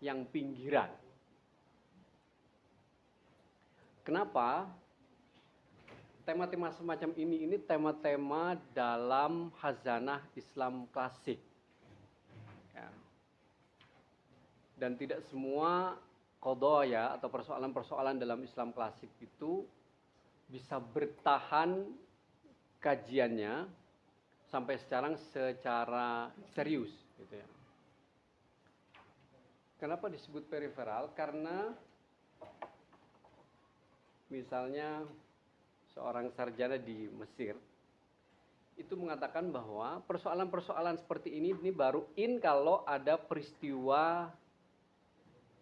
yang pinggiran. Kenapa? Tema-tema semacam ini tema-tema dalam khazanah Islam klasik. Ya. Dan tidak semua qadaya atau persoalan-persoalan dalam Islam klasik itu bisa bertahan kajiannya sampai sekarang secara serius gitu ya. Kenapa disebut periferal? Karena misalnya seorang sarjana di Mesir itu mengatakan bahwa persoalan-persoalan seperti ini baru kalau ada peristiwa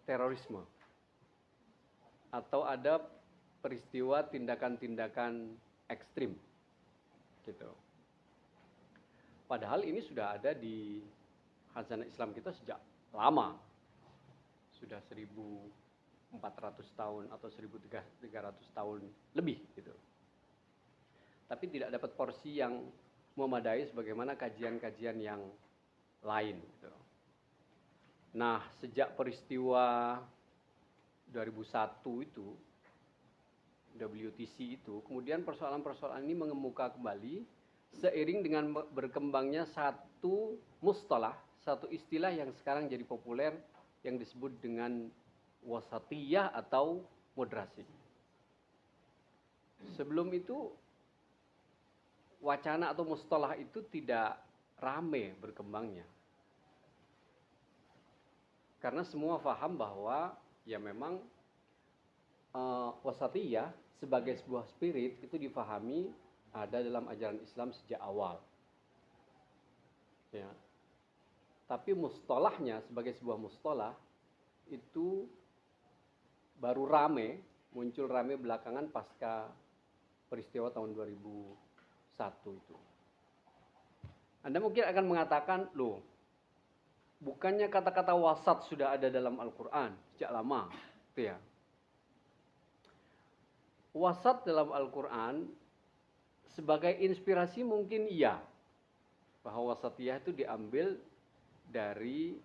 terorisme atau ada peristiwa tindakan-tindakan ekstrim gitu. Padahal ini sudah ada di khazanah Islam kita sejak lama. Sudah 1400 tahun atau 1300 tahun lebih gitu. Tapi tidak dapat porsi yang memadai sebagaimana kajian-kajian yang lain gitu. Nah, sejak peristiwa 2001 itu, WTC itu, kemudian persoalan-persoalan ini mengemuka kembali seiring dengan berkembangnya satu mustalah, satu istilah yang sekarang jadi populer yang disebut dengan wasatiyah atau moderasi. Sebelum itu wacana atau mustalah itu tidak rame berkembangnya. Karena semua paham bahwa ya memang wasatiyah sebagai sebuah spirit itu difahami ada dalam ajaran Islam sejak awal. Ya. Tapi mustalahnya sebagai sebuah mustalah itu baru muncul rame belakangan pasca peristiwa tahun 2001 itu. Anda mungkin akan mengatakan, loh, bukannya kata-kata wasat sudah ada dalam Al-Quran sejak lama, gitu ya. Wasat dalam Al-Quran sebagai inspirasi mungkin iya, bahwa wasatiyah itu diambil dari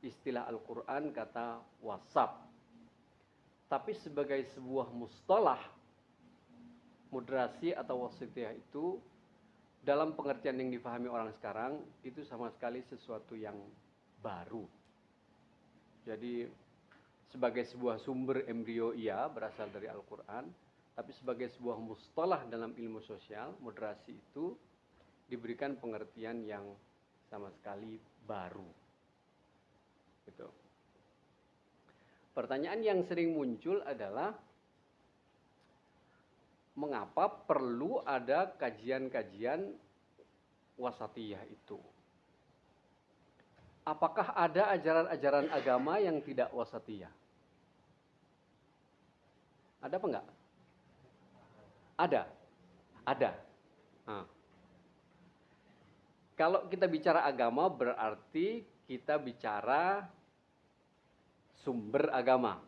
istilah Al-Quran kata wasat. Tapi sebagai sebuah mustalah, moderasi atau wasatiyah itu dalam pengertian yang difahami orang sekarang itu sama sekali sesuatu yang baru. Jadi sebagai sebuah sumber embrio iya berasal dari Al-Quran, tapi sebagai sebuah mustalah dalam ilmu sosial, moderasi itu diberikan pengertian yang sama sekali baru. Gitu. Pertanyaan yang sering muncul adalah mengapa perlu ada kajian-kajian wasatiyah itu? Apakah ada ajaran-ajaran agama yang tidak wasatiyah? Ada apa enggak? Ada. Nah. Kalau kita bicara agama berarti kita bicara sumber agama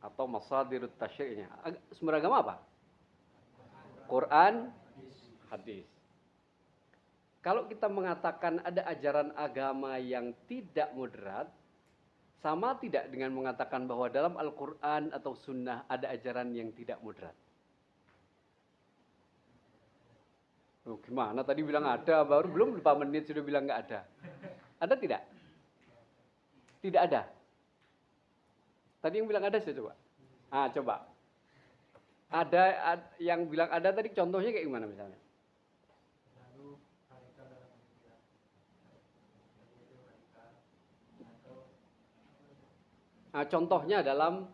atau masadirut tasyri'nya. Sumber agama apa? Quran, hadis. Kalau kita mengatakan ada ajaran agama yang tidak moderat, sama tidak dengan mengatakan bahwa dalam Al-Quran atau Sunnah ada ajaran yang tidak moderat? Oh, gimana? Tadi bilang ada, baru belum berapa menit sudah bilang nggak ada. Ada tidak? Tidak ada. Tadi yang bilang ada saya coba. Coba. Ada yang bilang ada tadi contohnya kayak gimana misalnya? Contohnya dalam,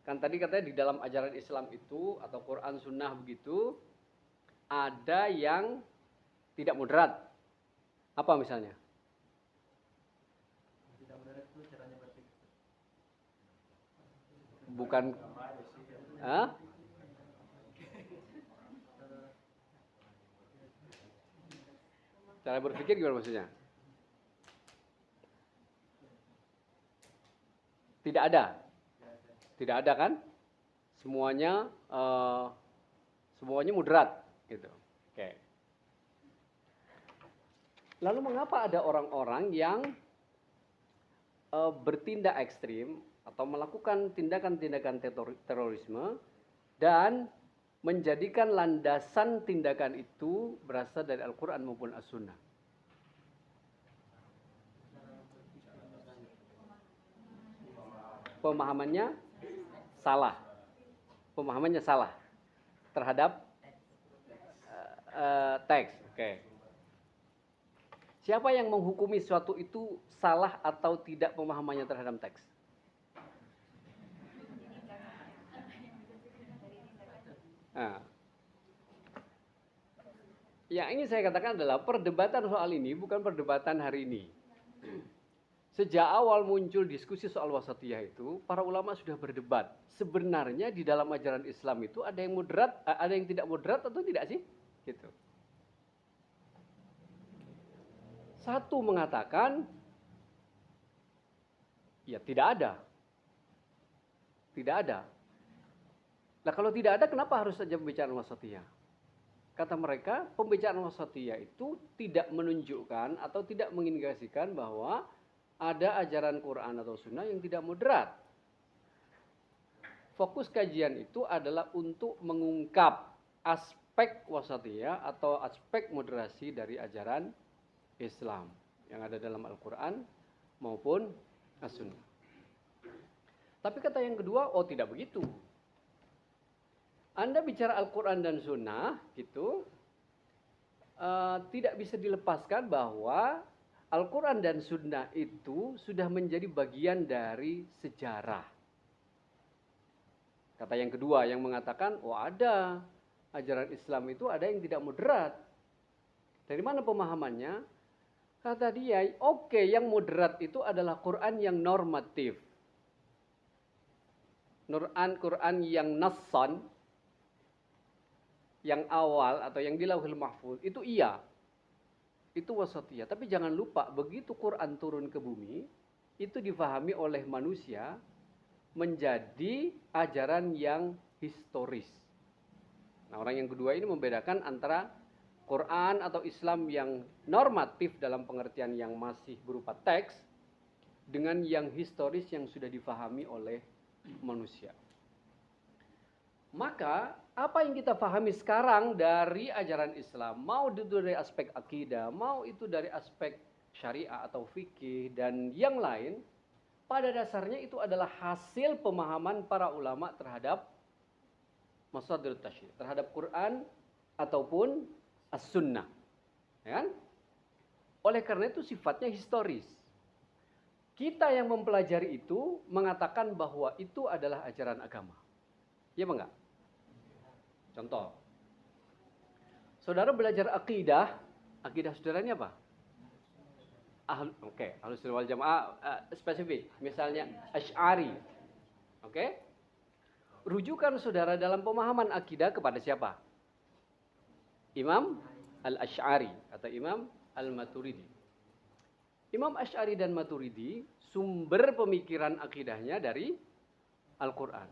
kan tadi katanya di dalam ajaran Islam itu atau Quran Sunnah begitu, ada yang tidak moderat. Apa misalnya? Tidak moderat itu caranya berpikir. Bukan. Cara berpikir gimana maksudnya? Tidak ada. Tidak ada kan? Semuanya moderat gitu. Oke. Lalu mengapa ada orang-orang yang bertindak ekstrim atau melakukan tindakan-tindakan terorisme dan menjadikan landasan tindakan itu berasal dari Al-Quran maupun As-Sunnah. Pemahamannya salah. Pemahamannya salah terhadap teks. Oke. Siapa yang menghukumi suatu itu salah atau tidak pemahamannya terhadap teks? Nah, yang ingin saya katakan adalah perdebatan soal ini bukan perdebatan hari ini. Sejak awal muncul diskusi soal wasatiyah itu, para ulama sudah berdebat. Sebenarnya di dalam ajaran Islam itu ada yang moderat, ada yang tidak moderat atau tidak sih? Gitu. Satu mengatakan, ya tidak ada. Tidak ada. Nah kalau tidak ada, kenapa harus saja pembicaraan wasatiyah? Kata mereka, pembicaraan wasatiyah itu tidak menunjukkan atau tidak mengindikasikan bahwa ada ajaran Quran atau Sunnah yang tidak moderat. Fokus kajian itu adalah untuk mengungkap aspek wasatiyah atau aspek moderasi dari ajaran Islam yang ada dalam Al-Quran maupun As-Sunnah. Tapi kata yang kedua, oh tidak begitu. Anda bicara Al-Quran dan Sunnah, gitu, tidak bisa dilepaskan bahwa Al-Quran dan Sunnah itu sudah menjadi bagian dari sejarah. Kata yang kedua yang mengatakan, oh ada, ajaran Islam itu ada yang tidak moderat. Dari mana pemahamannya? Kata dia, oke, yang moderat itu adalah Quran yang normatif. Quran yang nassan, yang awal atau yang di Lauhul Mahfuz, itu iya. Itu wasatiyah. Tapi jangan lupa, begitu Quran turun ke bumi, itu difahami oleh manusia menjadi ajaran yang historis. Nah, orang yang kedua ini membedakan antara Quran atau Islam yang normatif dalam pengertian yang masih berupa teks dengan yang historis yang sudah difahami oleh manusia. Maka apa yang kita pahami sekarang dari ajaran Islam, mau itu dari aspek akidah, mau itu dari aspek syariah atau fikih dan yang lain, pada dasarnya itu adalah hasil pemahaman para ulama terhadap masadir tasyri', terhadap Quran ataupun As-Sunnah. Ya kan? Oleh karena itu sifatnya historis. Kita yang mempelajari itu mengatakan bahwa itu adalah ajaran agama. Ya enggak? Contoh. Saudara belajar akidah saudaranya apa? Ahlus sunnah wal jamaah spesifik. Misalnya Asy'ari. Oke? Rujukan saudara dalam pemahaman akidah kepada siapa? Imam Al-Asy'ari atau Imam Al-Maturidi. Imam Asy'ari dan Maturidi sumber pemikiran akidahnya dari Al-Quran.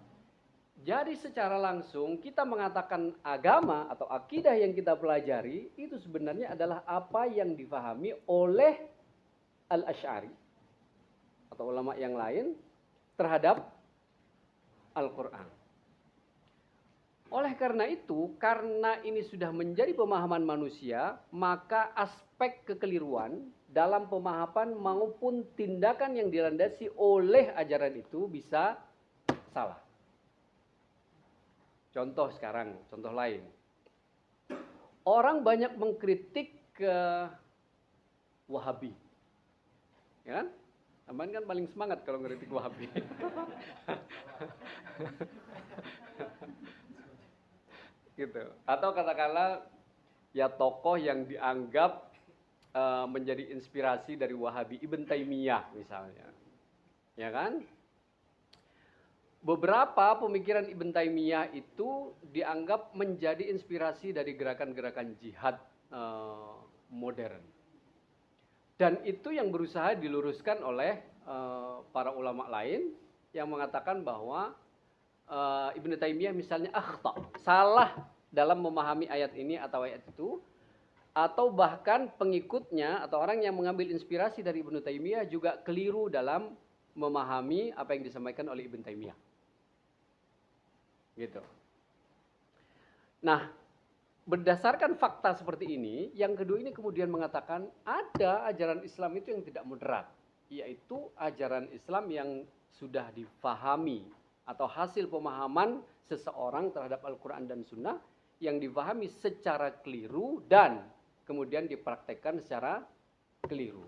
Jadi secara langsung kita mengatakan agama atau akidah yang kita pelajari itu sebenarnya adalah apa yang difahami oleh Al-Asy'ari atau ulama yang lain terhadap Al-Quran. Oleh karena itu, karena ini sudah menjadi pemahaman manusia, maka aspek kekeliruan dalam pemahaman maupun tindakan yang dilandasi oleh ajaran itu bisa salah. Contoh sekarang, contoh lain. Orang banyak mengkritik ke Wahabi. Ya kan? Aman kan paling semangat kalau ngeritik Wahabi. Gitu. Atau katakanlah ya tokoh yang dianggap menjadi inspirasi dari Wahabi, Ibn Taimiyah misalnya. Ya kan? Beberapa pemikiran Ibn Taimiyah itu dianggap menjadi inspirasi dari gerakan-gerakan jihad modern. Dan itu yang berusaha diluruskan oleh para ulama lain yang mengatakan bahwa Ibn Taimiyah misalnya salah dalam memahami ayat ini atau ayat itu, atau bahkan pengikutnya atau orang yang mengambil inspirasi dari Ibn Taimiyah juga keliru dalam memahami apa yang disampaikan oleh Ibn Taimiyah. Gitu. Nah, berdasarkan fakta seperti ini, yang kedua ini kemudian mengatakan ada ajaran Islam itu yang tidak moderat, yaitu ajaran Islam yang sudah difahami atau hasil pemahaman seseorang terhadap Al-Quran dan Sunnah yang difahami secara keliru dan kemudian dipraktekkan secara keliru.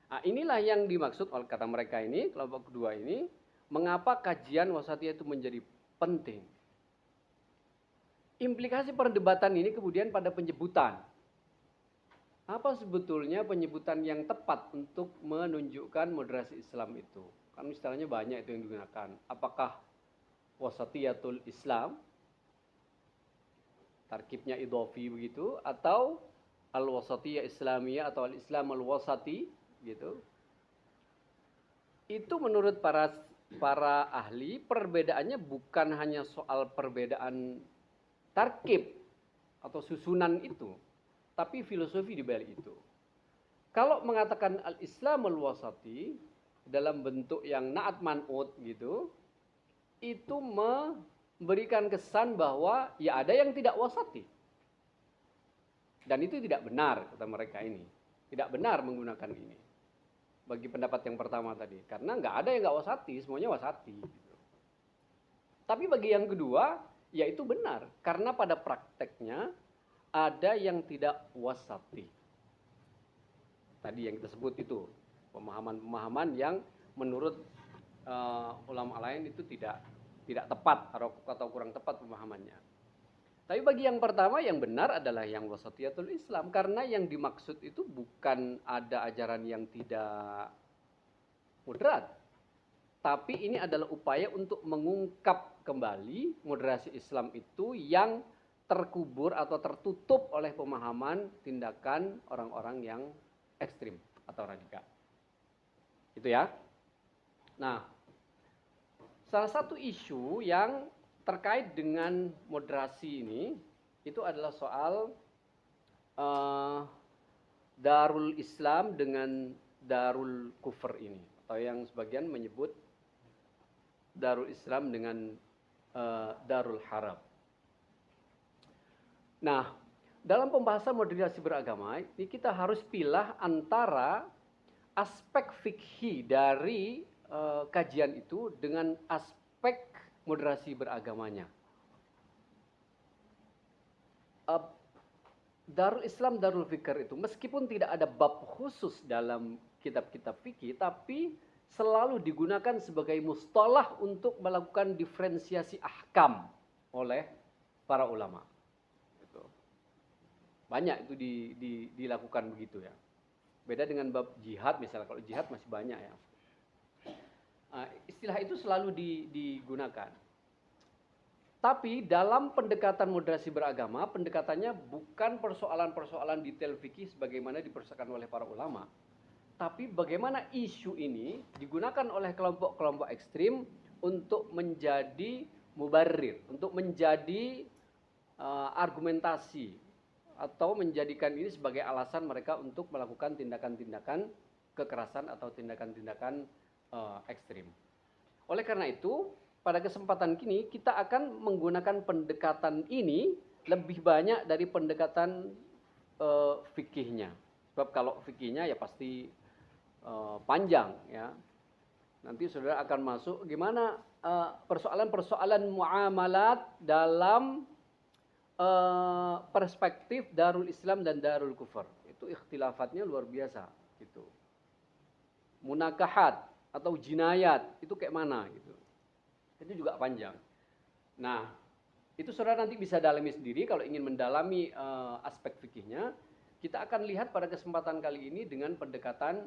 Nah, inilah yang dimaksud oleh kata mereka ini, kelompok kedua ini, mengapa kajian wasatiyah itu menjadi penting. Implikasi perdebatan ini kemudian pada penyebutan. Apa sebetulnya penyebutan yang tepat untuk menunjukkan moderasi Islam itu? Kan istilahnya banyak itu yang digunakan. Apakah wasatiyatul Islam, tarkibnya idhofi begitu, atau al-wasatiyah Islamiyah atau al-Islam al-wasati gitu. Itu menurut para ahli perbedaannya bukan hanya soal perbedaan tarkib atau susunan itu, tapi filosofi di balik itu. Kalau mengatakan al-Islam al-wasati dalam bentuk yang na'at man'ut gitu, itu memberikan kesan bahwa ya ada yang tidak wasati. Dan itu tidak benar, kata mereka ini. Tidak benar menggunakan ini. Bagi pendapat yang pertama tadi. Karena nggak ada yang nggak wasati, semuanya wasati. Gitu. Tapi bagi yang kedua, ya itu benar. Karena pada prakteknya ada yang tidak wasati. Tadi yang kita sebut itu. Pemahaman-pemahaman yang menurut ulama lain itu tidak tepat atau kurang tepat pemahamannya. Tapi bagi yang pertama yang benar adalah yang wasatiyatul Islam. Karena yang dimaksud itu bukan ada ajaran yang tidak moderat. Tapi ini adalah upaya untuk mengungkap kembali moderasi Islam itu yang terkubur atau tertutup oleh pemahaman tindakan orang-orang yang ekstrim atau radikal. Itu ya. Nah, salah satu isu yang terkait dengan moderasi ini, itu adalah soal Darul Islam dengan Darul Kufr ini. Atau yang sebagian menyebut Darul Islam dengan Darul Harab. Nah, dalam pembahasan moderasi beragama, ini kita harus pilih antara aspek fikih dari kajian itu dengan aspek moderasi beragamanya. Darul Islam, Darul Fikr itu meskipun tidak ada bab khusus dalam kitab-kitab fikih, tapi selalu digunakan sebagai mustalah untuk melakukan diferensiasi ahkam oleh para ulama. Gitu. Banyak itu dilakukan begitu ya. Beda dengan bab jihad misalnya, kalau jihad masih banyak ya. Istilah itu selalu digunakan. Tapi dalam pendekatan moderasi beragama, pendekatannya bukan persoalan-persoalan detail fikih sebagaimana dipersoalkan oleh para ulama. Tapi bagaimana isu ini digunakan oleh kelompok-kelompok ekstrim untuk menjadi mubarrir, untuk menjadi argumentasi atau menjadikan ini sebagai alasan mereka untuk melakukan tindakan-tindakan kekerasan atau tindakan-tindakan ekstrim. Oleh karena itu, pada kesempatan kini kita akan menggunakan pendekatan ini lebih banyak dari pendekatan fikihnya. Sebab kalau fikihnya ya pasti panjang ya. Nanti saudara akan masuk gimana persoalan-persoalan muamalat dalam perspektif Darul Islam dan Darul Kufr. Itu ikhtilafatnya luar biasa gitu. Munakahat atau jinayat itu kayak mana gitu. Itu juga panjang. Nah, itu saudara nanti bisa dalami sendiri kalau ingin mendalami aspek fikihnya. Kita akan lihat pada kesempatan kali ini dengan pendekatan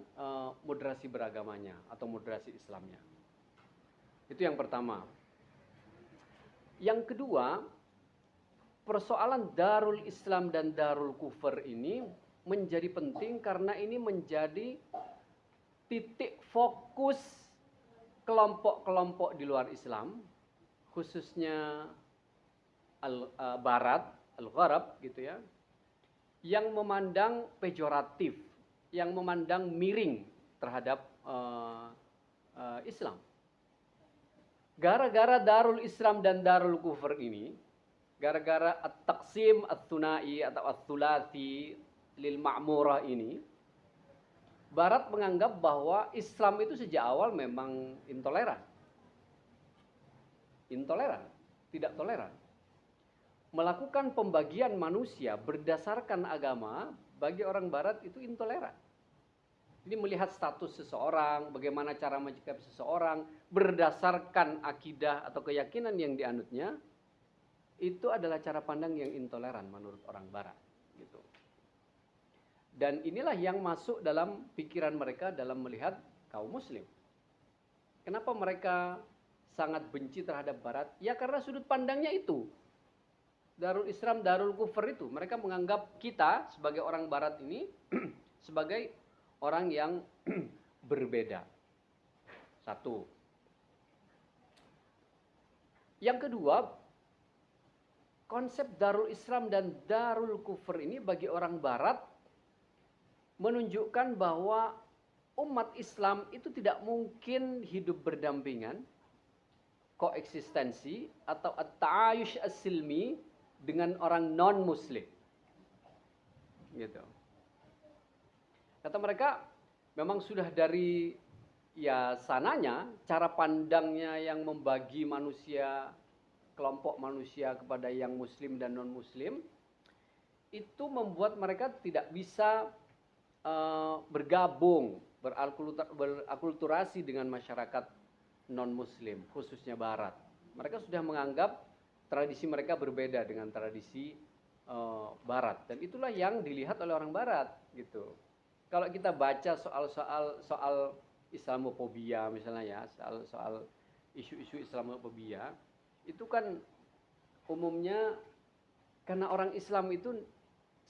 moderasi beragamanya atau moderasi Islamnya. Itu yang pertama. Yang kedua, persoalan Darul Islam dan Darul Kufr ini menjadi penting karena ini menjadi titik fokus kelompok-kelompok di luar Islam, khususnya Barat, Al-Gharab gitu ya, yang memandang pejoratif, yang memandang miring terhadap Islam. Gara-gara Darul Islam dan Darul Kufur ini, gara-gara at-taqsim at-thunai atau at-thulathi lil ma'murah ini, Barat menganggap bahwa Islam itu sejak awal memang intoleran. Intoleran, tidak toleran. Melakukan pembagian manusia berdasarkan agama bagi orang Barat itu intoleran. Ini melihat status seseorang, bagaimana cara menyikapi seseorang berdasarkan akidah atau keyakinan yang dianutnya, itu adalah cara pandang yang intoleran menurut orang Barat. Gitu. Dan inilah yang masuk dalam pikiran mereka dalam melihat kaum Muslim. Kenapa mereka sangat benci terhadap Barat? Ya karena sudut pandangnya itu. Darul Islam, Darul Kufur itu. Mereka menganggap kita sebagai orang Barat ini sebagai orang yang berbeda. Satu. Yang kedua, konsep Darul Islam dan Darul Kufur ini bagi orang Barat menunjukkan bahwa umat Islam itu tidak mungkin hidup berdampingan, koeksistensi atau at-ta'ayush as-silmi dengan orang non-muslim. Gitu. Kata mereka, memang sudah dari sananya, cara pandangnya yang membagi manusia, kelompok manusia kepada yang muslim dan non-muslim, itu membuat mereka tidak bisa bergabung, berakulturasi dengan masyarakat non-muslim, khususnya Barat. Mereka sudah menganggap tradisi mereka berbeda dengan tradisi Barat, dan itulah yang dilihat oleh orang Barat, gitu. Kalau kita baca soal Islamofobia misalnya ya, soal isu-isu Islamofobia, itu kan umumnya karena orang Islam itu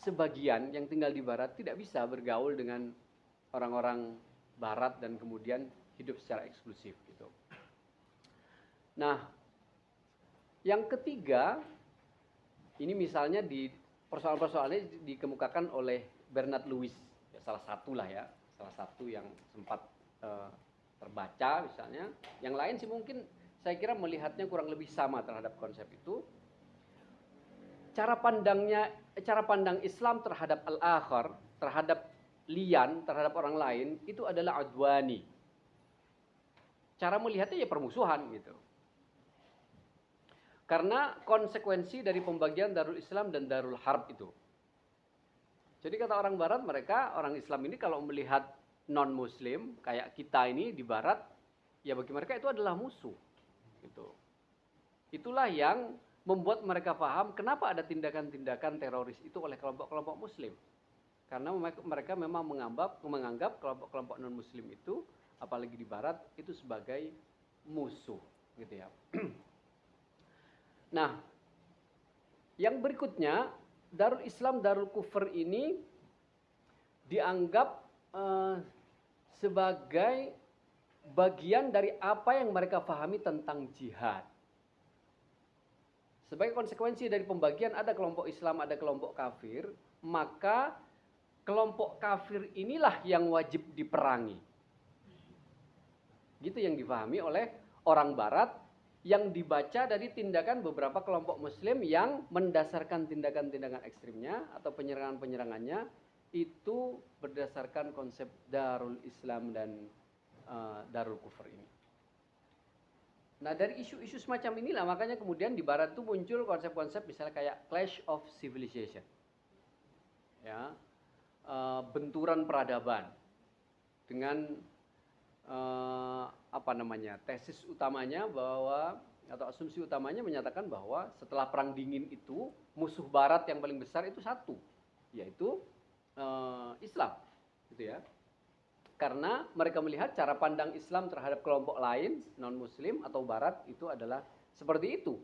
sebagian yang tinggal di Barat tidak bisa bergaul dengan orang-orang Barat dan kemudian hidup secara eksklusif gitu. Nah, yang ketiga, ini misalnya di persoalan-persoalannya dikemukakan oleh Bernard Lewis, ya, salah satu yang sempat terbaca misalnya. Yang lain sih mungkin saya kira melihatnya kurang lebih sama terhadap konsep itu. Cara pandang Islam terhadap al-akhar, terhadap lian, terhadap orang lain, itu adalah adwani. Cara melihatnya ya permusuhan gitu. Karena konsekuensi dari pembagian Darul Islam dan Darul Harb itu. Jadi kata orang Barat, mereka, orang Islam ini kalau melihat non-muslim, kayak kita ini di Barat, ya bagi mereka itu adalah musuh. Gitu. Itulah yang membuat mereka paham kenapa ada tindakan-tindakan teroris itu oleh kelompok-kelompok muslim. Karena mereka memang menganggap kelompok-kelompok non-muslim itu, apalagi di Barat, itu sebagai musuh. Gitu ya. Nah, yang berikutnya, Darul Islam, Darul Kufur ini dianggap sebagai bagian dari apa yang mereka pahami tentang jihad. Sebagai konsekuensi dari pembagian ada kelompok Islam, ada kelompok kafir, maka kelompok kafir inilah yang wajib diperangi. Gitu yang dipahami oleh orang Barat, yang dibaca dari tindakan beberapa kelompok Muslim yang mendasarkan tindakan-tindakan ekstrimnya atau penyerangan-penyerangannya itu berdasarkan konsep Darul Islam dan Darul Kufur ini. Nah, dari isu-isu semacam inilah makanya kemudian di Barat itu muncul konsep-konsep misalnya kayak clash of civilization, ya, benturan peradaban dengan tesis utamanya bahwa atau asumsi utamanya menyatakan bahwa setelah Perang Dingin itu musuh Barat yang paling besar itu satu, yaitu Islam, gitu ya. Karena mereka melihat cara pandang Islam terhadap kelompok lain non-Muslim atau Barat itu adalah seperti itu,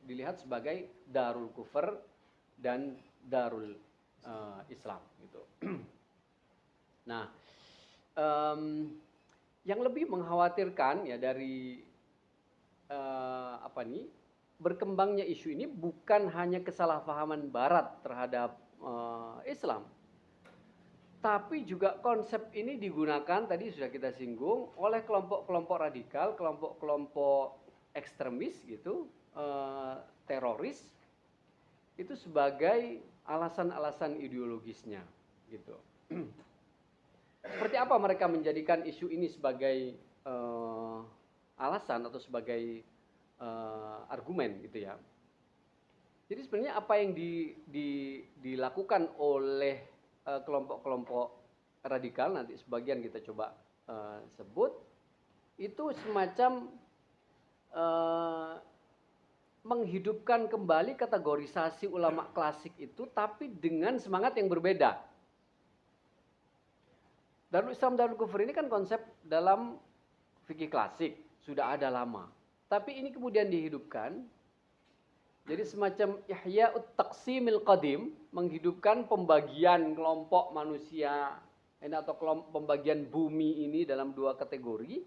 dilihat sebagai Darul Kufur dan Darul Islam, gitu. Nah, yang lebih mengkhawatirkan ya dari berkembangnya isu ini bukan hanya kesalahpahaman Barat terhadap Islam, Tapi juga konsep ini digunakan, tadi sudah kita singgung, oleh kelompok-kelompok radikal, kelompok-kelompok ekstremis gitu, teroris, itu sebagai alasan-alasan ideologisnya gitu. Seperti apa mereka menjadikan isu ini sebagai alasan atau sebagai argumen gitu ya. Jadi sebenarnya apa yang dilakukan oleh kelompok-kelompok radikal, nanti sebagian kita coba sebut, itu semacam menghidupkan kembali kategorisasi ulama klasik itu, tapi dengan semangat yang berbeda. Darul Islam Darul Kufur ini kan konsep dalam fikih klasik, sudah ada lama. Tapi ini kemudian dihidupkan. Jadi semacam ihya'ut taqsimil qadim, menghidupkan pembagian kelompok manusia ini atau pembagian bumi ini dalam dua kategori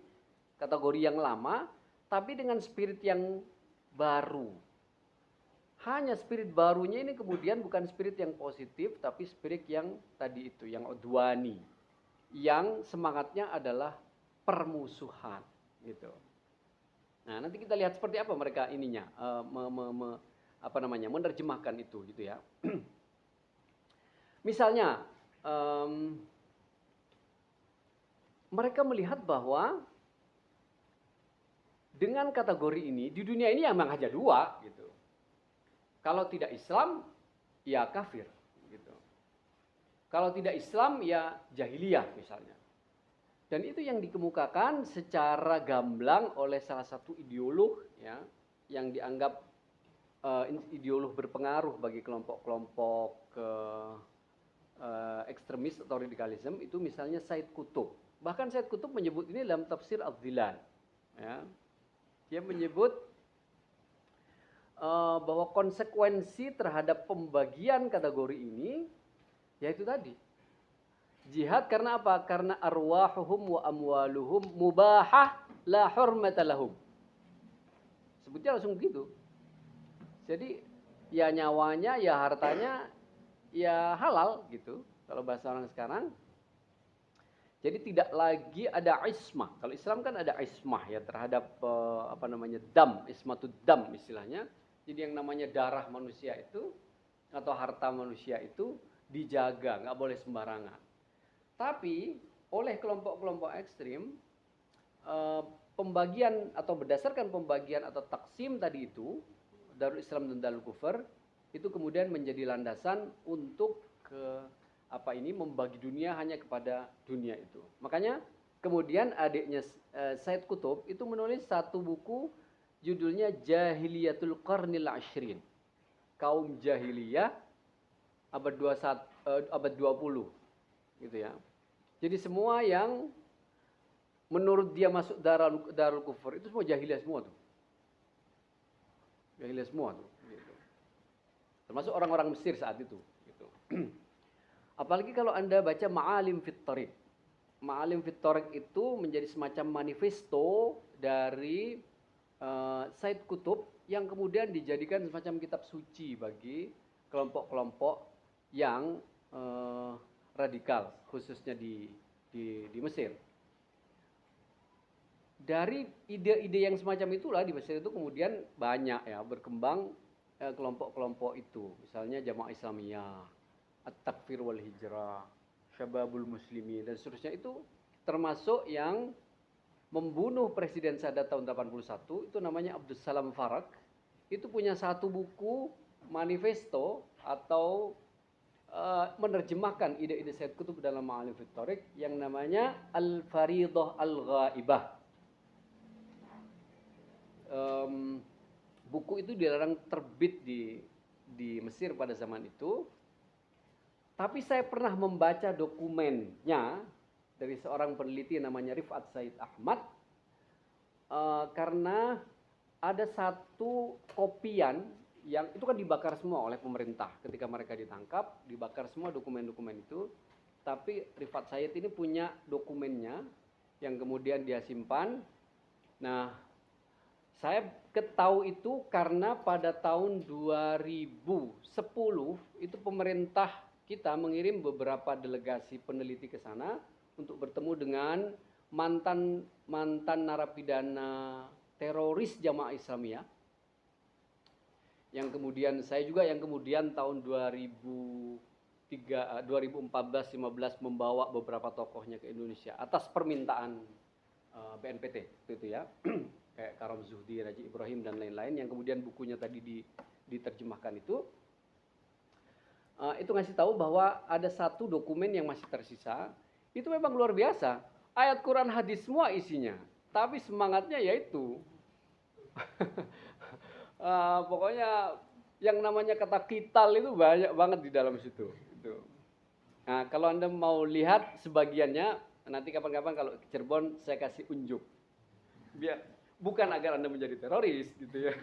yang lama, tapi dengan spirit yang baru. Hanya spirit barunya ini kemudian bukan spirit yang positif, tapi spirit yang tadi itu, yang udwani, yang semangatnya adalah permusuhan, gitu. Nah, nanti kita lihat seperti apa mereka ininya menerjemahkan itu gitu ya. Misalnya mereka melihat bahwa dengan kategori ini di dunia ini memang hanya dua gitu. Kalau tidak Islam ya kafir gitu. Kalau tidak Islam ya jahiliyah misalnya. Dan itu yang dikemukakan secara gamblang oleh salah satu ideolog ya, yang dianggap ideolog berpengaruh bagi kelompok-kelompok ekstremis atau radikalisme, itu misalnya Said Qutb. Bahkan Said Qutb menyebut ini dalam tafsir Al-Dhilal. Ya. Dia menyebut bahwa konsekuensi terhadap pembagian kategori ini yaitu tadi. Jihad karena apa? Karena arwahuhum wa amwaluhum mubahah la hurmata lahum. Sebutnya langsung begitu. Jadi ya nyawanya, ya hartanya, ya halal gitu. Kalau bahasa orang sekarang. Jadi tidak lagi ada ismah. Kalau Islam kan ada ismah ya terhadap dam, ismatud dam istilahnya. Jadi yang namanya darah manusia itu atau harta manusia itu dijaga, nggak boleh sembarangan. Tapi oleh kelompok-kelompok ekstrim, pembagian atau berdasarkan pembagian atau taksim tadi itu, Darul Islam dan Darul Kufur, itu kemudian menjadi landasan untuk membagi dunia hanya kepada dunia itu. Makanya kemudian adiknya Said Qutb itu menulis satu buku judulnya Jahiliyatul Qarnil Ashrin. Kaum jahiliyah abad 20 gitu ya. Jadi semua yang menurut dia masuk Darul Kufur itu semua jahiliyah semua tuh. Jahiliyah semua tuh gitu. Termasuk orang-orang Mesir saat itu gitu. Apalagi kalau Anda baca Ma'alim fit Thariq. Ma'alim fit Thariq itu menjadi semacam manifesto dari Said Qutb yang kemudian dijadikan semacam kitab suci bagi kelompok-kelompok yang radikal, khususnya di Mesir. Dari ide-ide yang semacam itulah di Mesir itu kemudian banyak ya berkembang kelompok-kelompok itu. Misalnya Jamaah Islamiyah, At-Takfir wal Hijrah, Syababul Muslimin dan seterusnya, itu termasuk yang membunuh Presiden Sadat tahun 81 itu namanya Abdus Salam Farak. Itu punya satu buku manifesto atau menerjemahkan ide-ide Said Qutb dalam Ma'alim fit Thariq yang namanya Al-Faridah Al-Ghaibah. Buku itu dilarang terbit di Mesir pada zaman itu. Tapi saya pernah membaca dokumennya dari seorang peneliti namanya Rifat Said Ahmad, karena ada satu kopian yang itu kan dibakar semua oleh pemerintah ketika mereka ditangkap, dibakar semua dokumen-dokumen itu. Tapi Rifat Said ini punya dokumennya yang kemudian dia simpan. Nah, saya ketahui itu karena pada tahun 2010 itu pemerintah kita mengirim beberapa delegasi peneliti ke sana untuk bertemu dengan mantan narapidana teroris Jamaah Islamiyah yang kemudian tahun 2014-15 membawa beberapa tokohnya ke Indonesia atas permintaan BNPT itu ya. Kayak Karam Zuhdi, Raji Ibrahim dan lain-lain yang kemudian bukunya tadi diterjemahkan itu ngasih tahu bahwa ada satu dokumen yang masih tersisa. Itu memang luar biasa. Ayat Quran hadis semua isinya. Tapi semangatnya yaitu pokoknya yang namanya kata kital itu banyak banget di dalam situ. Nah, kalau Anda mau lihat sebagiannya, nanti kapan-kapan kalau ke Cirebon saya kasih unjuk. Biar bukan agar Anda menjadi teroris gitu ya.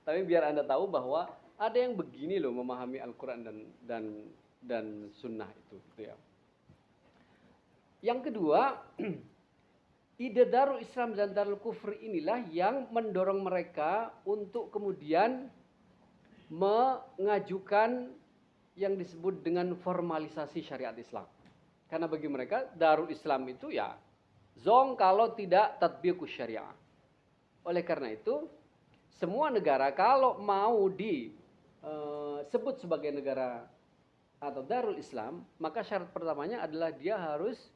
Tapi biar Anda tahu bahwa ada yang begini loh memahami Al-Quran dan sunnah itu gitu ya. Yang kedua, ide Darul Islam dan Darul Kufr inilah yang mendorong mereka untuk kemudian mengajukan yang disebut dengan formalisasi syariat Islam. Karena bagi mereka Darul Islam itu ya zong kalau tidak tatbiqus syariah. Oleh karena itu, semua negara kalau mau disebut sebagai negara atau Darul Islam, maka syarat pertamanya adalah dia harus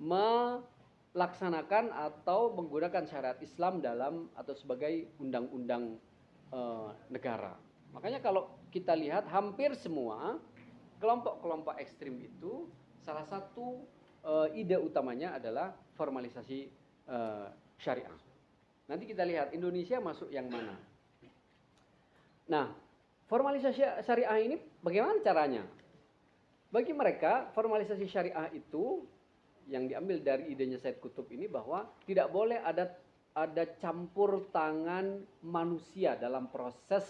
melaksanakan atau menggunakan syariat Islam dalam atau sebagai undang-undang negara. Makanya kalau kita lihat hampir semua kelompok-kelompok ekstrim itu salah satu ide utamanya adalah formalisasi syariah. Nanti kita lihat Indonesia masuk yang mana. Nah, formalisasi syariah ini bagaimana caranya? Bagi mereka formalisasi syariah itu yang diambil dari idenya Said Qutb ini bahwa tidak boleh ada campur tangan manusia dalam proses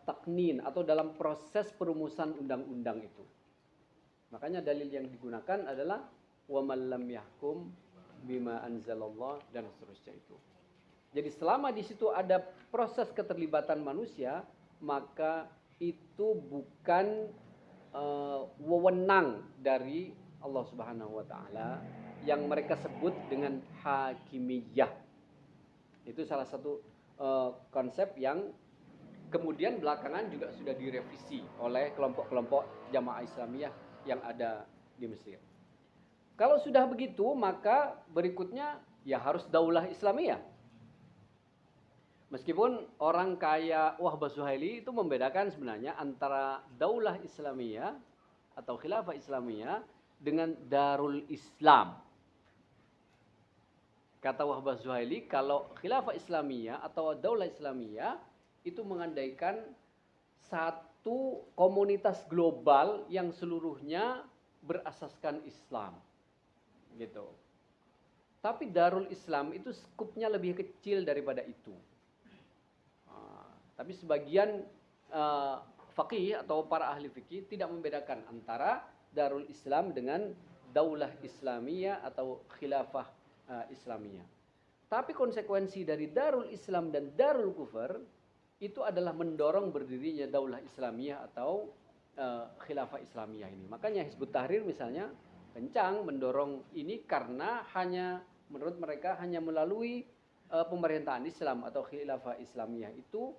taknin atau dalam proses perumusan undang-undang itu. Makanya dalil yang digunakan adalah wa man lam yahkum bima anzalallah dan seterusnya itu. Jadi selama di situ ada proses keterlibatan manusia, maka itu bukan wewenang dari Allah Subhanahu wa taala yang mereka sebut dengan hakimiyah. Itu salah satu konsep yang kemudian belakangan juga sudah direvisi oleh kelompok-kelompok Jamaah Islamiyah yang ada di Mesir. Kalau sudah begitu, maka berikutnya ya harus daulah Islamiyah. Meskipun orang kayak Wahbah Zuhaili itu membedakan sebenarnya antara daulah Islamiyah atau khilafah Islamiyah dengan Darul Islam. Kata Wahbah Zuhaili, kalau khilafah Islamiyah atau daulah Islamiyah itu mengandaikan satu komunitas global yang seluruhnya berasaskan Islam. Gitu. Tapi Darul Islam itu skupnya lebih kecil daripada itu. Tapi sebagian faqih atau para ahli fikih tidak membedakan antara Darul Islam dengan daulah Islamiyah atau khilafah Islamiyah. Tapi konsekuensi dari Darul Islam dan Darul Kufr itu adalah mendorong berdirinya daulah Islamiyah atau khilafah Islamiyah ini. Makanya Hizbut Tahrir misalnya kencang mendorong ini karena menurut mereka hanya melalui pemerintahan Islam atau khilafah Islamiyah itu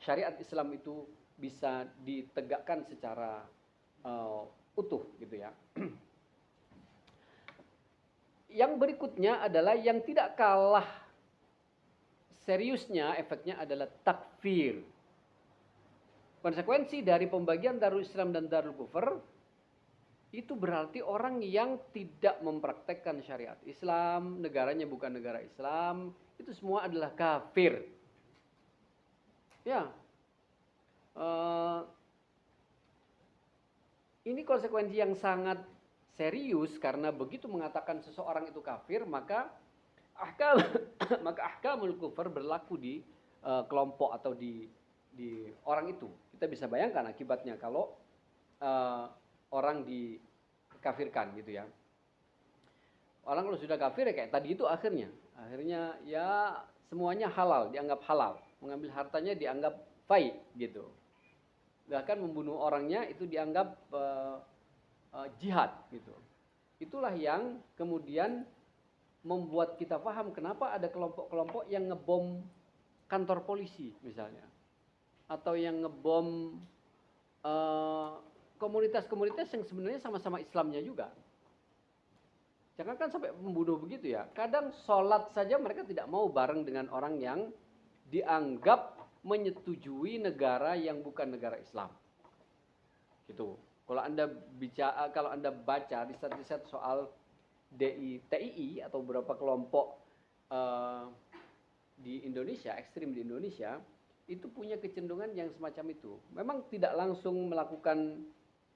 syariat Islam itu bisa ditegakkan secara utuh gitu ya. Yang berikutnya adalah yang tidak kalah seriusnya efeknya adalah takfir. Konsekuensi dari pembagian Darul Islam dan Darul Kufr itu berarti orang yang tidak mempraktekkan syariat Islam, negaranya bukan negara Islam, itu semua adalah kafir. Ya, ini konsekuensi yang sangat serius karena begitu mengatakan seseorang itu kafir, maka ahkamul kufur berlaku di kelompok atau di orang itu. Kita bisa bayangkan akibatnya kalau orang dikafirkan gitu ya. Orang kalau sudah kafir ya kayak tadi itu akhirnya ya semuanya halal, dianggap halal. Mengambil hartanya dianggap fai gitu. Bahkan membunuh orangnya itu dianggap jihad gitu. Itulah yang kemudian membuat kita paham kenapa ada kelompok-kelompok yang ngebom kantor polisi misalnya, atau yang ngebom komunitas-komunitas yang sebenarnya sama-sama Islamnya juga. Jangan kan sampai membunuh begitu ya. Kadang sholat saja mereka tidak mau bareng dengan orang yang dianggap menyetujui negara yang bukan negara Islam. Gitu. Kalau Anda baca riset-riset soal TII atau beberapa kelompok di Indonesia, ekstrim di Indonesia, itu punya kecenderungan yang semacam itu. Memang tidak langsung melakukan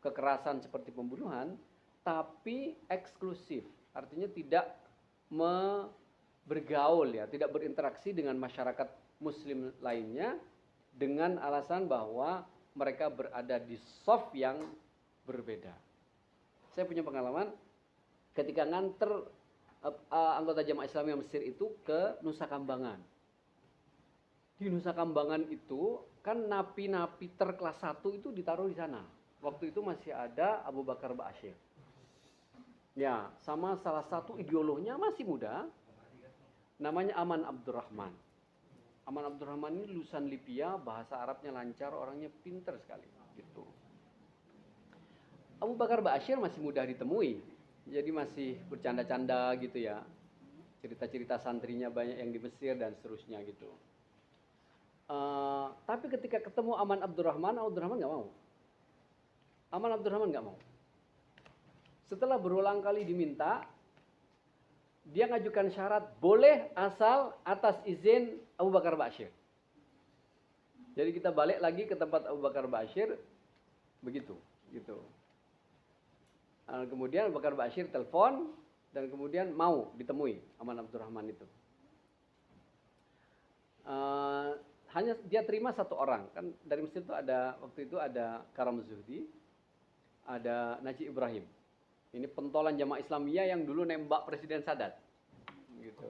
kekerasan seperti pembunuhan, tapi eksklusif. Artinya tidak bergaul ya, tidak berinteraksi dengan masyarakat muslim lainnya dengan alasan bahwa mereka berada di soft yang berbeda. Saya punya pengalaman ketika nganter anggota Jamaah Islamiyah Mesir itu ke Nusa Kambangan. Di Nusa Kambangan itu kan napi-napi terkelas 1 itu ditaruh di sana. Waktu itu masih ada Abu Bakar Ba'asyir. Ya, sama salah satu ideolognya masih muda, namanya Aman Abdurrahman. Aman Abdurrahman ini lulusan Libya, bahasa Arabnya lancar, orangnya pinter sekali. Gitu. Abu Bakar Ba'asyir masih mudah ditemui, jadi masih bercanda-canda gitu ya. Cerita-cerita santrinya banyak yang di Mesir dan seterusnya gitu. Tapi ketika ketemu Aman Abdurrahman nggak mau. Aman Abdurrahman nggak mau. Setelah berulang kali diminta, dia ngajukan syarat boleh asal atas izin Abu Bakar Ba'asyir. Jadi kita balik lagi ke tempat Abu Bakar Ba'asyir, begitu, gitu. Kemudian Abu Bakar Ba'asyir telepon dan kemudian mau ditemui Aman Abdurrahman itu. Hanya dia terima 1 orang, kan dari Mesir itu ada waktu itu ada Karam Zuhdi, ada Najib Ibrahim. Ini pentolan Jamaah Islamiyah yang dulu nembak Presiden Sadat. Gitu.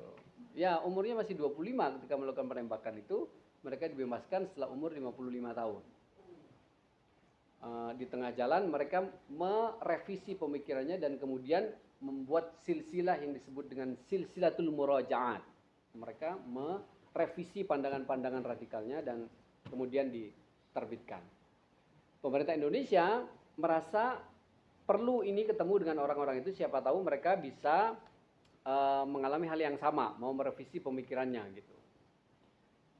Ya, umurnya masih 25 ketika melakukan penembakan itu, mereka dibebaskan setelah umur 55 tahun. Di tengah jalan mereka merevisi pemikirannya dan kemudian membuat silsilah yang disebut dengan silsilatul muraja'at. Mereka merevisi pandangan-pandangan radikalnya dan kemudian diterbitkan. Pemerintah Indonesia merasa perlu ini ketemu dengan orang-orang itu, siapa tahu mereka bisa mengalami hal yang sama, mau merevisi pemikirannya gitu.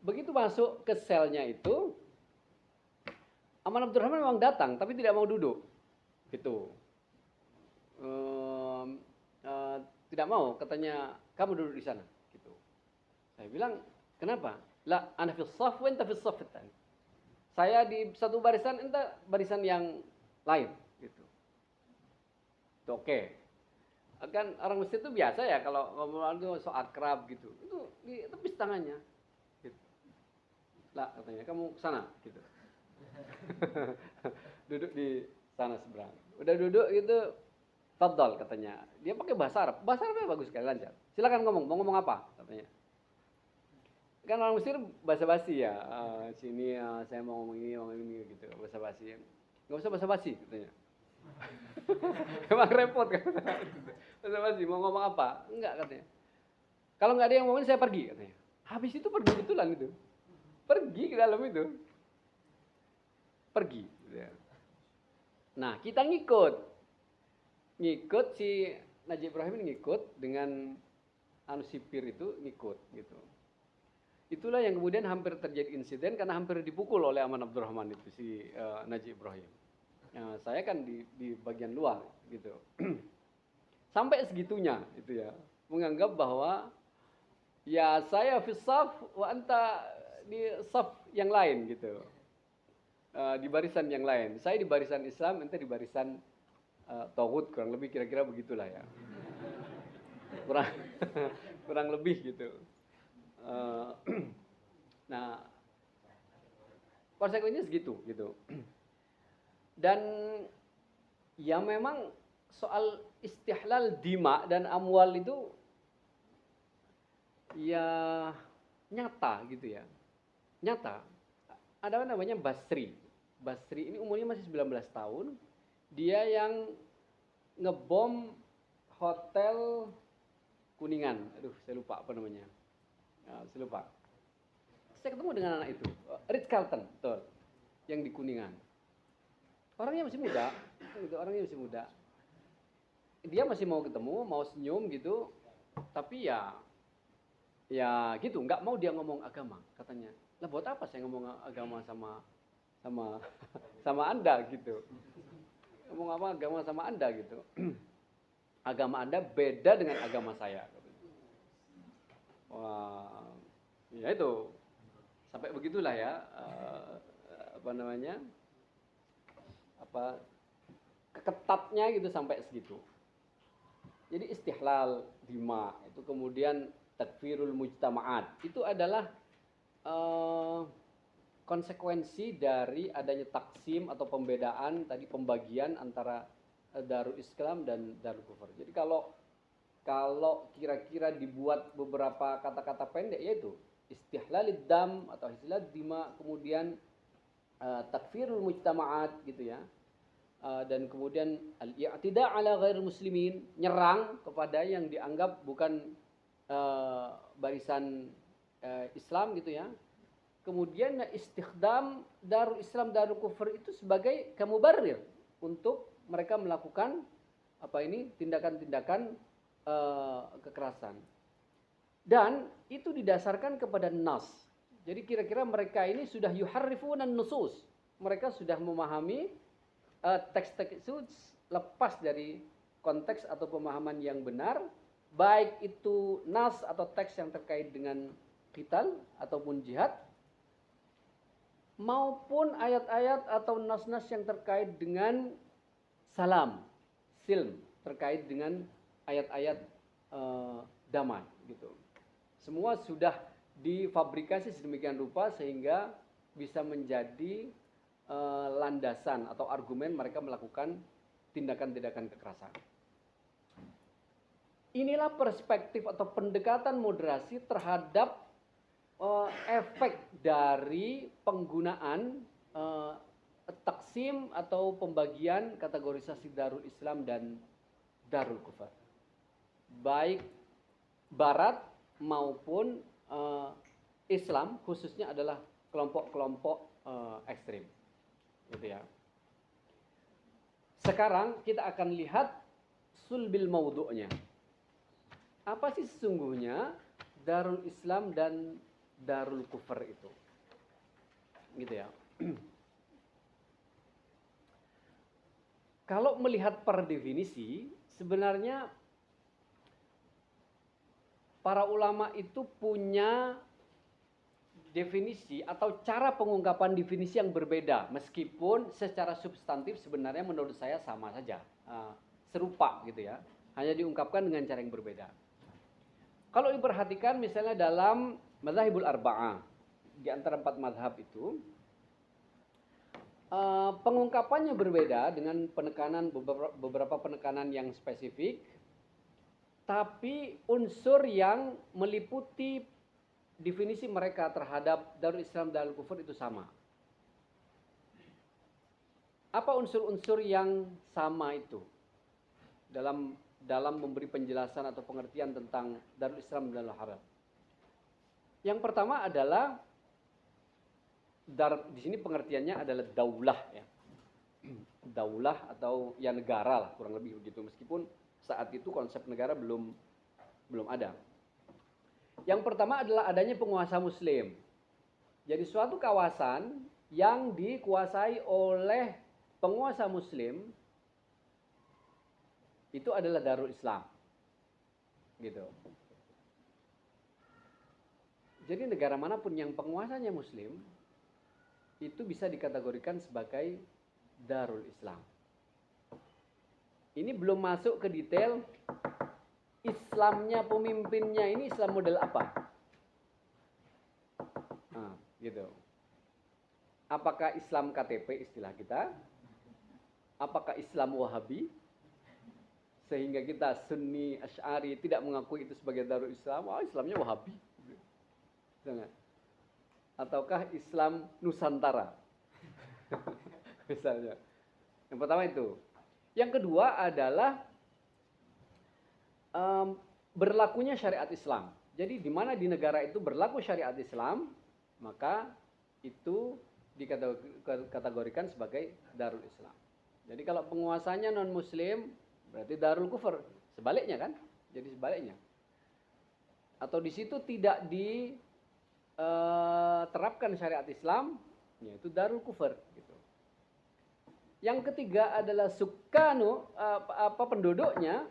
Begitu masuk ke selnya itu, Aman Abdurrahman memang datang, tapi tidak mau duduk, gitu. Tidak mau, katanya kamu duduk di sana, gitu. Saya bilang, kenapa? La, ana fis shaf wa anta fis shaf tsani. Saya di satu barisan, enta barisan yang lain, gitu. Oke. Kan orang Mesir itu biasa ya kalau ngomong itu so akrab gitu. Itu ditepis tangannya. Gitu. Lah katanya kamu ke sana gitu. Duduk di sana seberang. Udah duduk gitu, fadhal katanya. Dia pakai bahasa Arab. Bahasa Arabnya bagus sekali, lancar. Silakan ngomong, mau ngomong apa katanya. Kan orang Mesir basa-basi ya. Sini saya mau ngomong ini gitu, basa-basi. Enggak usah basa-basi katanya. Emang repot kan? Basa-basi mau ngomong apa? Enggak katanya. Kalau nggak ada yang ngomongin saya pergi katanya. Habis itu pergi betulan itu. Pergi ke dalam itu. Pergi. Nah, kita ngikut si Najib Ibrahim ngikut dengan sipir itu ngikut gitu. Itulah yang kemudian hampir terjadi insiden karena hampir dipukul oleh Aman Abdurrahman itu si Najib Ibrahim. Saya kan di bagian luar gitu. Sampai segitunya itu ya, menganggap bahwa ya saya fi shaf wa anta di shaf yang lain gitu. Di barisan yang lain. Saya di barisan Islam, ente di barisan Taghut, kurang lebih kira-kira begitulah ya. Kurang lebih gitu. Nah, konsekuensinya segitu gitu. Dan ya memang soal istihlal dima dan amwal itu ya nyata gitu ya. Nyata. Ada namanya Basri. Basri ini umurnya masih 19 tahun. Dia yang ngebom hotel Kuningan. Aduh, saya lupa apa namanya. Saya lupa. Saya ketemu dengan anak itu, Ritz Carlton, betul, yang di Kuningan. Orangnya masih muda, gitu, orangnya masih muda. Dia masih mau ketemu, mau senyum gitu, tapi ya gitu, nggak mau dia ngomong agama, katanya. Lah buat apa saya ngomong agama sama Anda gitu? Ngomong apa agama sama Anda gitu? Agama Anda beda dengan agama saya. Wah, ya itu. Sampai begitulah ya, keketatnya gitu sampai segitu. Jadi istihlal dima itu kemudian takfirul mujtama'at itu adalah konsekuensi dari adanya taksim atau pembedaan tadi, pembagian antara Darul Islam dan Darul Kufur. Jadi kalau kira-kira dibuat beberapa kata-kata pendek, yaitu istihlalid dam atau istilah dima, kemudian takfirul mujtama'at gitu ya, dan kemudian al-i'tida' ala ghairil muslimin, nyerang kepada yang dianggap bukan barisan Islam gitu ya. Kemudian istikhdam Darul Islam Darul Kufur itu sebagai kamubarrir untuk mereka melakukan tindakan-tindakan kekerasan. Dan itu didasarkan kepada nas. Jadi kira-kira mereka ini sudah yuharrifunan nusus. Mereka sudah memahami teks-teks itu lepas dari konteks atau pemahaman yang benar, baik itu nas atau teks yang terkait dengan qital ataupun jihad, maupun ayat-ayat atau nas-nas yang terkait dengan salam, silm, terkait dengan ayat-ayat damai gitu. Semua sudah difabrikasi sedemikian rupa sehingga bisa menjadi landasan atau argumen mereka melakukan tindakan-tindakan kekerasan. Inilah perspektif atau pendekatan moderasi terhadap efek dari penggunaan taksim atau pembagian kategorisasi Darul Islam dan Darul Kufur, baik Barat maupun Islam, khususnya adalah kelompok-kelompok ekstrim, gitu ya. Sekarang kita akan lihat sulbil maudu'nya. Apa sih sesungguhnya Darul Islam dan Darul Kufur itu, gitu ya. Kalau melihat per definisi, sebenarnya para ulama itu punya definisi atau cara pengungkapan definisi yang berbeda, meskipun secara substantif sebenarnya menurut saya sama saja, serupa gitu ya, hanya diungkapkan dengan cara yang berbeda. Kalau diperhatikan misalnya dalam Madzhabul Arba'ah, di antara 4 mazhab itu, pengungkapannya berbeda dengan beberapa penekanan yang spesifik, tapi unsur yang meliputi definisi mereka terhadap Darul Islam dan Darul Kufur itu sama. Apa unsur-unsur yang sama itu dalam memberi penjelasan atau pengertian tentang Darul Islam dan Darul Harb? Yang pertama adalah di sini pengertiannya adalah daulah ya. Daulah atau ya negara lah, kurang lebih begitu, meskipun saat itu konsep negara belum ada. Yang pertama adalah adanya penguasa muslim. Jadi suatu kawasan yang dikuasai oleh penguasa muslim itu adalah Darul Islam. Gitu. Jadi negara manapun yang penguasanya muslim itu bisa dikategorikan sebagai Darul Islam. Ini belum masuk ke detail Islamnya, pemimpinnya ini Islam model apa? Gitu. Apakah Islam KTP istilah kita? Apakah Islam Wahabi? Sehingga kita Sunni, Asy'ari tidak mengakui itu sebagai Darul Islam. Islamnya Wahabi. Jangan. Ataukah Islam Nusantara? misalnya. Yang pertama itu. Yang kedua adalah berlakunya syariat Islam. Jadi di mana di negara itu berlaku syariat Islam, maka itu dikategorikan sebagai Darul Islam. Jadi kalau penguasanya non Muslim, berarti Darul Kufur. Sebaliknya kan? Jadi sebaliknya. Atau di situ tidak diterapkan syariat Islam, yaitu Darul Kufur. Gitu. Yang ketiga adalah sukanu, penduduknya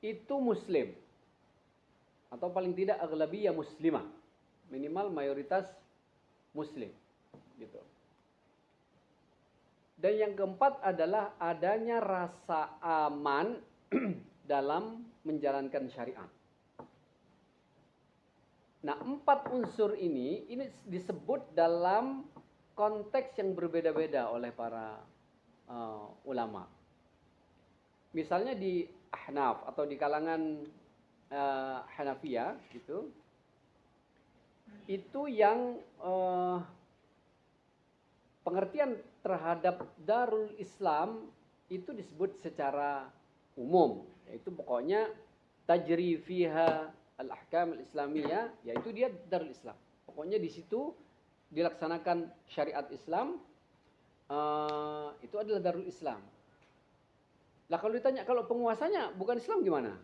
itu Muslim. Atau paling tidak aghlabiyah muslimah. Minimal mayoritas Muslim. Gitu. Dan yang keempat adalah adanya rasa aman dalam menjalankan syariat. Nah, 4 unsur ini disebut dalam konteks yang berbeda-beda oleh para ulama. Misalnya di Ahnaf atau di kalangan Hanafiyah gitu, itu yang pengertian terhadap Darul Islam itu disebut secara umum, yaitu pokoknya tajri fiha al-ahkam al-islamiyah, yaitu dia Darul Islam. Pokoknya di situ dilaksanakan syariat Islam, itu adalah Darul Islam. Lah kalau ditanya kalau penguasanya bukan Islam gimana?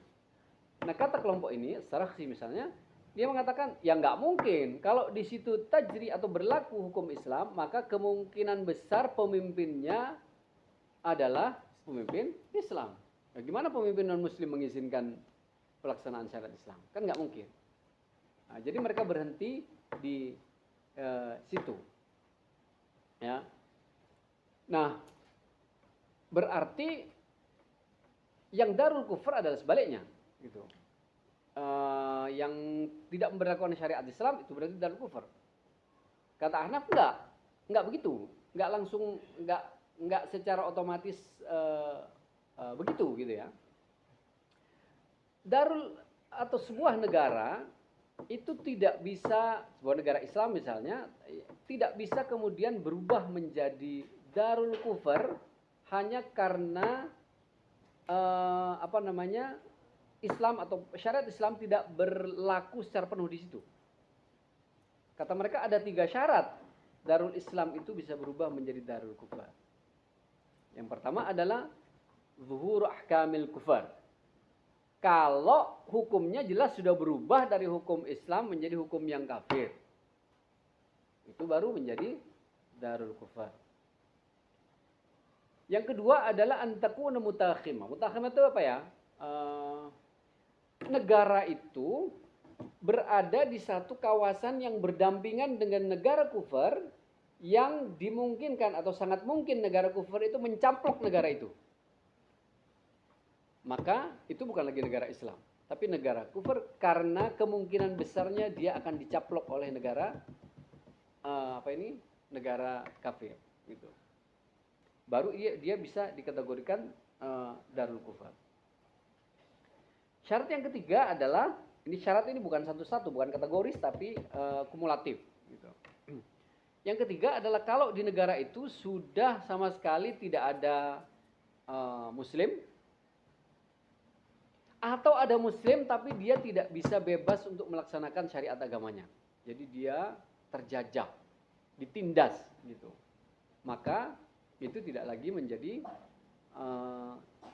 Nah kata kelompok ini, Sarakhsi misalnya, dia mengatakan ya nggak mungkin. Kalau di situ tajri atau berlaku hukum Islam, maka kemungkinan besar pemimpinnya adalah pemimpin Islam. Nah, gimana pemimpin non Muslim mengizinkan pelaksanaan syariat Islam? Kan nggak mungkin. Nah, jadi mereka berhenti di situ. Ya. Nah, berarti yang Darul Kufur adalah sebaliknya, gitu. Yang tidak memberlakukan syariat Islam itu berarti Darul Kufur. Kata Ahnaf enggak begitu, enggak secara otomatis begitu gitu ya. Darul atau sebuah negara itu tidak bisa, sebuah negara Islam misalnya, tidak bisa kemudian berubah menjadi Darul Kufur hanya karena Islam atau syariat Islam tidak berlaku secara penuh di situ. Kata mereka ada 3 syarat Darul Islam itu bisa berubah menjadi Darul Kufur. Yang pertama adalah zuhur ahkamil kufar. Kalau hukumnya jelas sudah berubah dari hukum Islam menjadi hukum yang kafir, itu baru menjadi Darul Kufur. Yang kedua adalah antakuna mutakhimah. Mutakhimah itu apa ya? Negara itu berada di satu kawasan yang berdampingan dengan negara kufur, yang dimungkinkan atau sangat mungkin negara kufur itu mencaplok negara itu. Maka itu bukan lagi negara Islam, tapi negara kufur karena kemungkinan besarnya dia akan dicaplok oleh negara negara kafir gitu. Baru dia bisa dikategorikan Darul Kufur. Syarat yang ketiga adalah, syarat ini bukan satu-satu, bukan kategoris tapi kumulatif gitu. Yang ketiga adalah kalau di negara itu sudah sama sekali tidak ada Muslim, atau ada Muslim tapi dia tidak bisa bebas untuk melaksanakan syariat agamanya. Jadi dia terjajah, ditindas gitu. Maka itu tidak lagi menjadi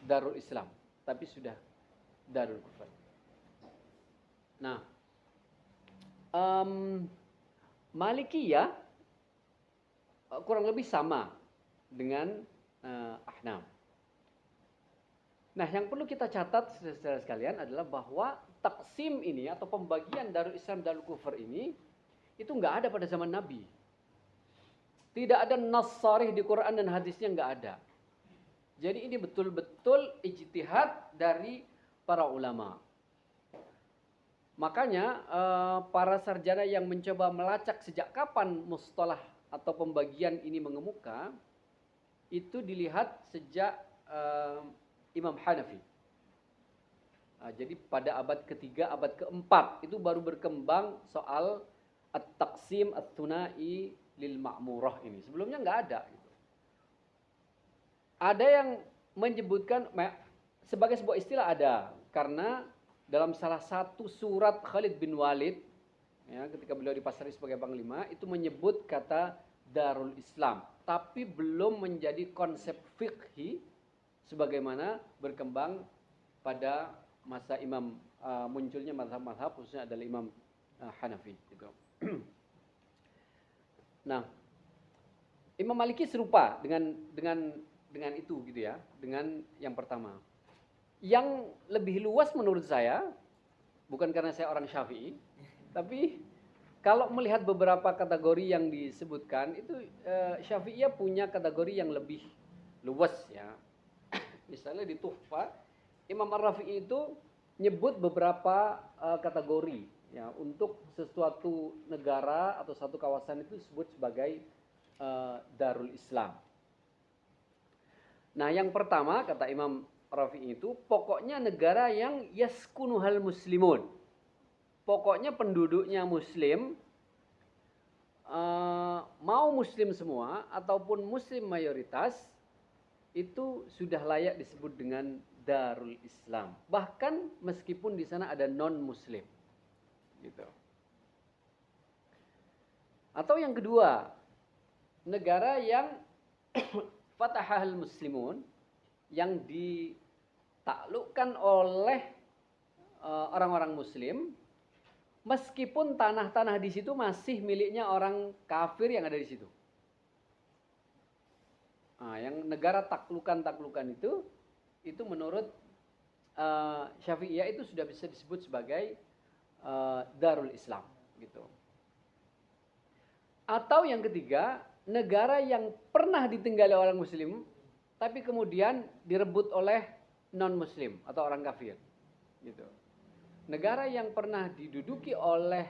Darul Islam, tapi sudah Darul Kufur. Nah, Malikiyah kurang lebih sama dengan Ahnaf. Nah, yang perlu kita catat saudara sekalian adalah bahwa taksim ini atau pembagian Darul Islam dan Darul Kufur ini itu nggak ada pada zaman Nabi. Tidak ada nas sharih di Quran dan hadisnya, nggak ada. Jadi ini betul-betul ijtihad dari para ulama. Makanya para sarjana yang mencoba melacak sejak kapan mustalah atau pembagian ini mengemuka, itu dilihat sejak Imam Hanafi. Jadi pada abad ketiga, abad keempat itu baru berkembang soal at-taqsim at-tunai lil ma'murah ini. Sebelumnya nggak ada. Gitu. Ada yang menyebutkan sebagai sebuah istilah ada, karena dalam salah satu surat Khalid bin Walid, ya, ketika beliau dipasari sebagai panglima, itu menyebut kata Darul Islam, tapi belum menjadi konsep fikhi sebagaimana berkembang pada masa munculnya mazhab-mazhab, khususnya adalah Imam Hanafi. Gitu. Nah, Imam Maliki serupa dengan itu, gitu ya, dengan yang pertama. Yang lebih luas menurut saya, bukan karena saya orang Syafi'i, tapi kalau melihat beberapa kategori yang disebutkan, itu Syafi'iyah punya kategori yang lebih luas, ya. Misalnya di Tuhfa, Imam Ar-Rafi'i itu nyebut beberapa kategori, ya, untuk sesuatu negara atau satu kawasan itu disebut sebagai Darul Islam. Nah, yang pertama kata Imam Rafi'i itu, pokoknya negara yang yaskunuhal muslimun. Pokoknya penduduknya muslim, mau muslim semua ataupun muslim mayoritas, itu sudah layak disebut dengan Darul Islam. Bahkan meskipun di sana ada non-muslim. Gitu. Atau yang kedua, negara yang fatahal muslimun, yang ditaklukkan oleh orang-orang muslim, meskipun tanah-tanah di situ masih miliknya orang kafir yang ada di situ. Nah, yang negara taklukan itu menurut Syafi'iyah itu sudah bisa disebut sebagai Darul Islam, gitu. Atau yang ketiga, negara yang pernah ditinggali orang muslim tapi kemudian direbut oleh non-muslim atau orang kafir, gitu. Negara yang pernah diduduki oleh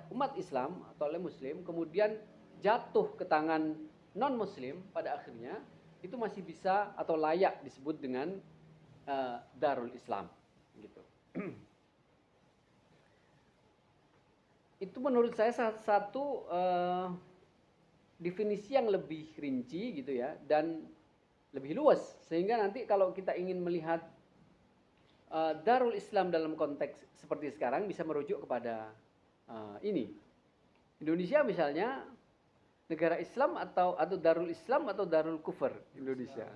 umat Islam atau oleh muslim, kemudian jatuh ke tangan non-muslim pada akhirnya, itu masih bisa atau layak disebut dengan Darul Islam, gitu. Itu menurut saya satu definisi yang lebih rinci, gitu ya, dan lebih luas, sehingga nanti kalau kita ingin melihat Darul Islam dalam konteks seperti sekarang bisa merujuk kepada ini. Indonesia misalnya negara Islam atau Darul Islam atau Darul Kufur Indonesia.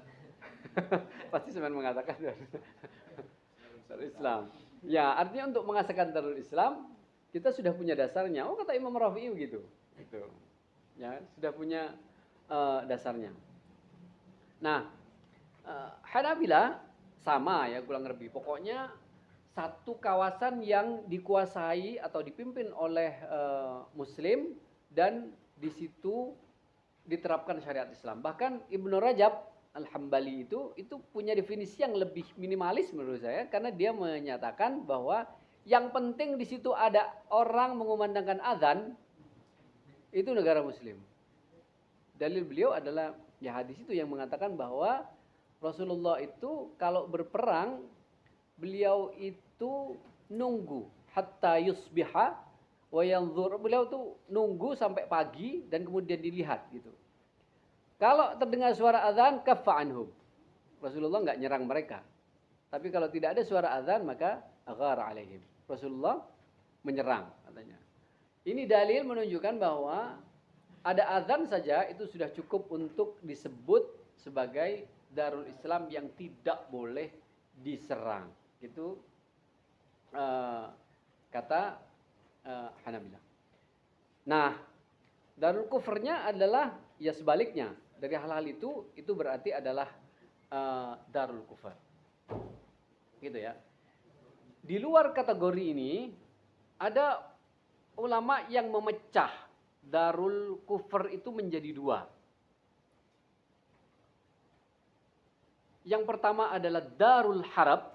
Pasti sebenarnya mengatakan Darul Islam. Ya, artinya untuk mengatakan Darul Islam, kita sudah punya dasarnya. Oh, kata Imam Rafi'i begitu. Gitu. Ya, sudah punya dasarnya. Nah, Hanabilah sama, ya, kurang lebih. Pokoknya satu kawasan yang dikuasai atau dipimpin oleh muslim, dan di situ diterapkan syariat Islam. Bahkan Ibnu Rajab Al-Hambali itu punya definisi yang lebih minimalis menurut saya, karena dia menyatakan bahwa yang penting di situ ada orang mengumandangkan azan, itu negara muslim. Dalil beliau adalah ya hadis itu yang mengatakan bahwa Rasulullah itu kalau berperang, beliau itu nunggu hatta yusbiha wa yanzur. Beliau tuh nunggu sampai pagi dan kemudian dilihat, gitu. Kalau terdengar suara azan, kaffa anhum. Rasulullah enggak nyerang mereka. Tapi kalau tidak ada suara azan, maka aghara alaihim. Rasulullah menyerang, katanya. Ini dalil menunjukkan bahwa ada azan saja itu sudah cukup untuk disebut sebagai Darul Islam yang tidak boleh diserang. Itu kata Hanabilah. Nah, Darul Kufurnya adalah ya sebaliknya. Dari hal-hal itu berarti adalah Darul Kufur. Gitu ya. Di luar kategori ini ada ulama yang memecah Darul Kufur itu menjadi dua. Yang pertama adalah Darul Harab,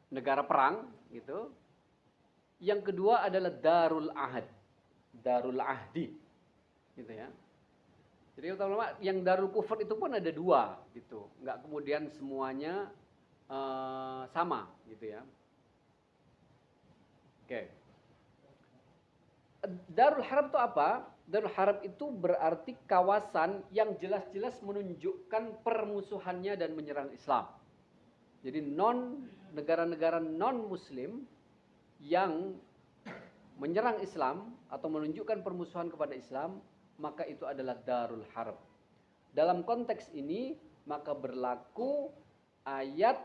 negara perang, gitu. Yang kedua adalah Darul Ahad, Darul Ahdi, gitu ya. Jadi ulama yang Darul Kufur itu pun ada dua, gitu. Enggak kemudian semuanya sama, gitu ya. Oke. Darul Harb itu apa? Darul Harb itu berarti kawasan yang jelas-jelas menunjukkan permusuhannya dan menyerang Islam. Jadi negara-negara non Muslim yang menyerang Islam atau menunjukkan permusuhan kepada Islam, maka itu adalah Darul Harb. Dalam konteks ini maka berlaku ayat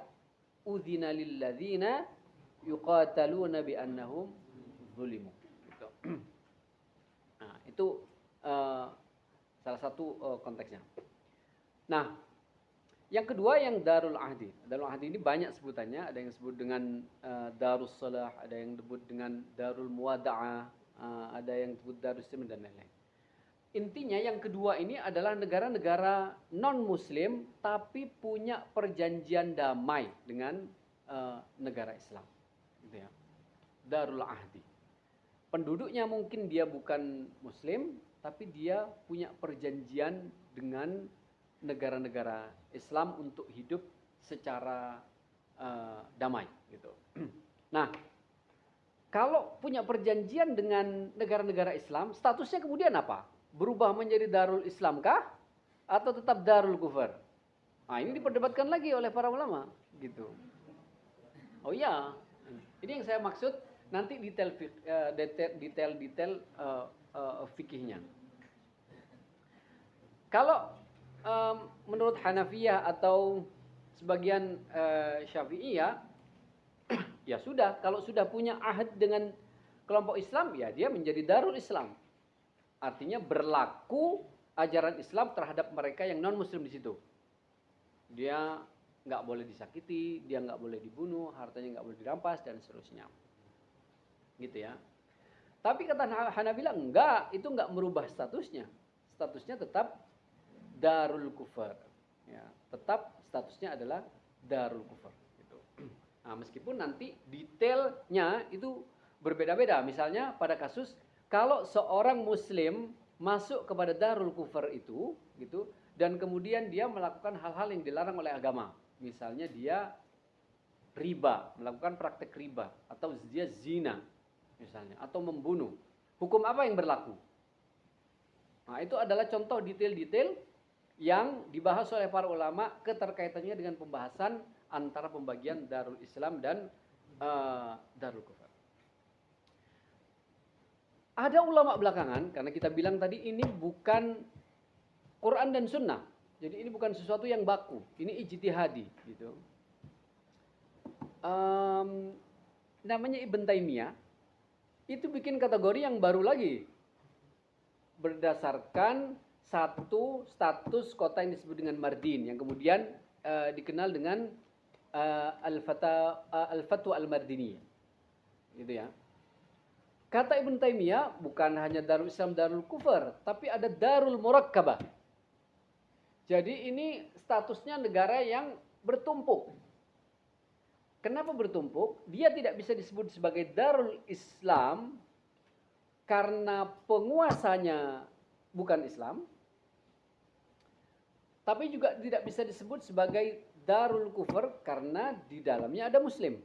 udzina lil ladzina yuqataluna bi annahum zulimu. Gitu. Nah, itu salah satu konteksnya. Nah, yang kedua yang Darul Ahdi. Darul Ahdi ini banyak sebutannya. Ada yang disebut dengan Darus Salah, ada yang disebut dengan Darul Muwada'ah, ada yang disebut Darus Islam dan lain-lain. Intinya yang kedua ini adalah negara-negara non-Muslim tapi punya perjanjian damai dengan negara Islam. Gitu ya. Darul Ahdi. Penduduknya mungkin dia bukan Muslim, tapi dia punya perjanjian dengan negara-negara Islam untuk hidup secara damai. Gitu. Nah, kalau punya perjanjian dengan negara-negara Islam, statusnya kemudian apa? Berubah menjadi Darul Islam kah? Atau tetap Darul Kufar? Nah, ini diperdebatkan lagi oleh para ulama. Gitu. Oh iya, ini yang saya maksud. Nanti detail fikihnya. Kalau menurut Hanafiyah atau sebagian Syafi'iyah, ya sudah, kalau sudah punya ahad dengan kelompok Islam, ya dia menjadi Darul Islam. Artinya berlaku ajaran Islam terhadap mereka yang non Muslim di situ. Dia nggak boleh disakiti, dia nggak boleh dibunuh, hartanya nggak boleh dirampas dan seterusnya. Gitu ya. Tapi kata Hanabila enggak, itu enggak merubah statusnya. Statusnya tetap Darul Kufar. Ya, tetap statusnya adalah Darul Kufar. Gitu. Nah, meskipun nanti detailnya itu berbeda-beda. Misalnya pada kasus kalau seorang Muslim masuk kepada Darul Kufar itu, gitu, dan kemudian dia melakukan hal-hal yang dilarang oleh agama. Misalnya dia riba, melakukan praktek riba, atau dia zina, misalnya, atau membunuh. Hukum apa yang berlaku? Nah, itu adalah contoh detail-detail yang dibahas oleh para ulama keterkaitannya dengan pembahasan antara pembagian Darul Islam dan Darul Kufar. Ada ulama belakangan, karena kita bilang tadi ini bukan Quran dan Sunnah. Jadi ini bukan sesuatu yang baku, ini ijtihadi gitu. Namanya Ibn Taimiyah. Itu bikin kategori yang baru lagi. Berdasarkan satu status kota yang disebut dengan Mardin. Yang kemudian dikenal dengan Al-Fatwa Al-Mardiniyah. Gitu ya. Kata Ibn Taimiyah bukan hanya Darul Islam, Darul Kufar. Tapi ada Darul Murakkabah. Jadi ini statusnya negara yang bertumpuk. Kenapa bertumpuk? Dia tidak bisa disebut sebagai Darul Islam karena penguasanya bukan Islam. Tapi juga tidak bisa disebut sebagai Darul Kufar karena di dalamnya ada Muslim.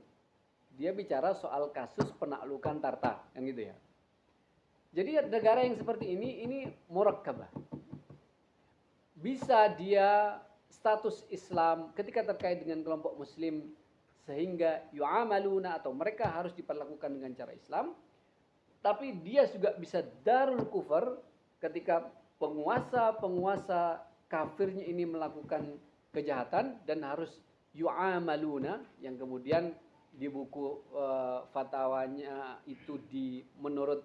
Dia bicara soal kasus penaklukan Tartar, yang gitu ya. Jadi negara yang seperti ini murakkabah. Bisa dia status Islam ketika terkait dengan kelompok Muslim sehingga yu'amaluna atau mereka harus diperlakukan dengan cara Islam, tapi dia juga bisa Darul Kufar ketika penguasa kafirnya ini melakukan kejahatan dan harus yu'amaluna, yang kemudian di buku fatwanya itu menurut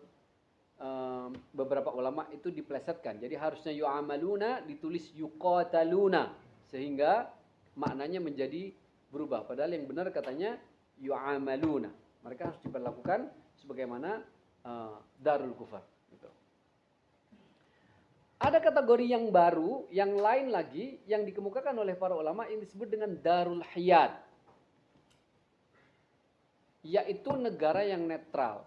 beberapa ulama itu diplesetkan. Jadi harusnya yu'amaluna ditulis yuqataluna sehingga maknanya menjadi berubah. Padahal yang benar katanya yu'amaluna. Mereka harus diperlakukan sebagaimana Darul Kufar. Gitu. Ada kategori yang baru, yang lain lagi, yang dikemukakan oleh para ulama yang disebut dengan Darul Hiyad. Yaitu negara yang netral.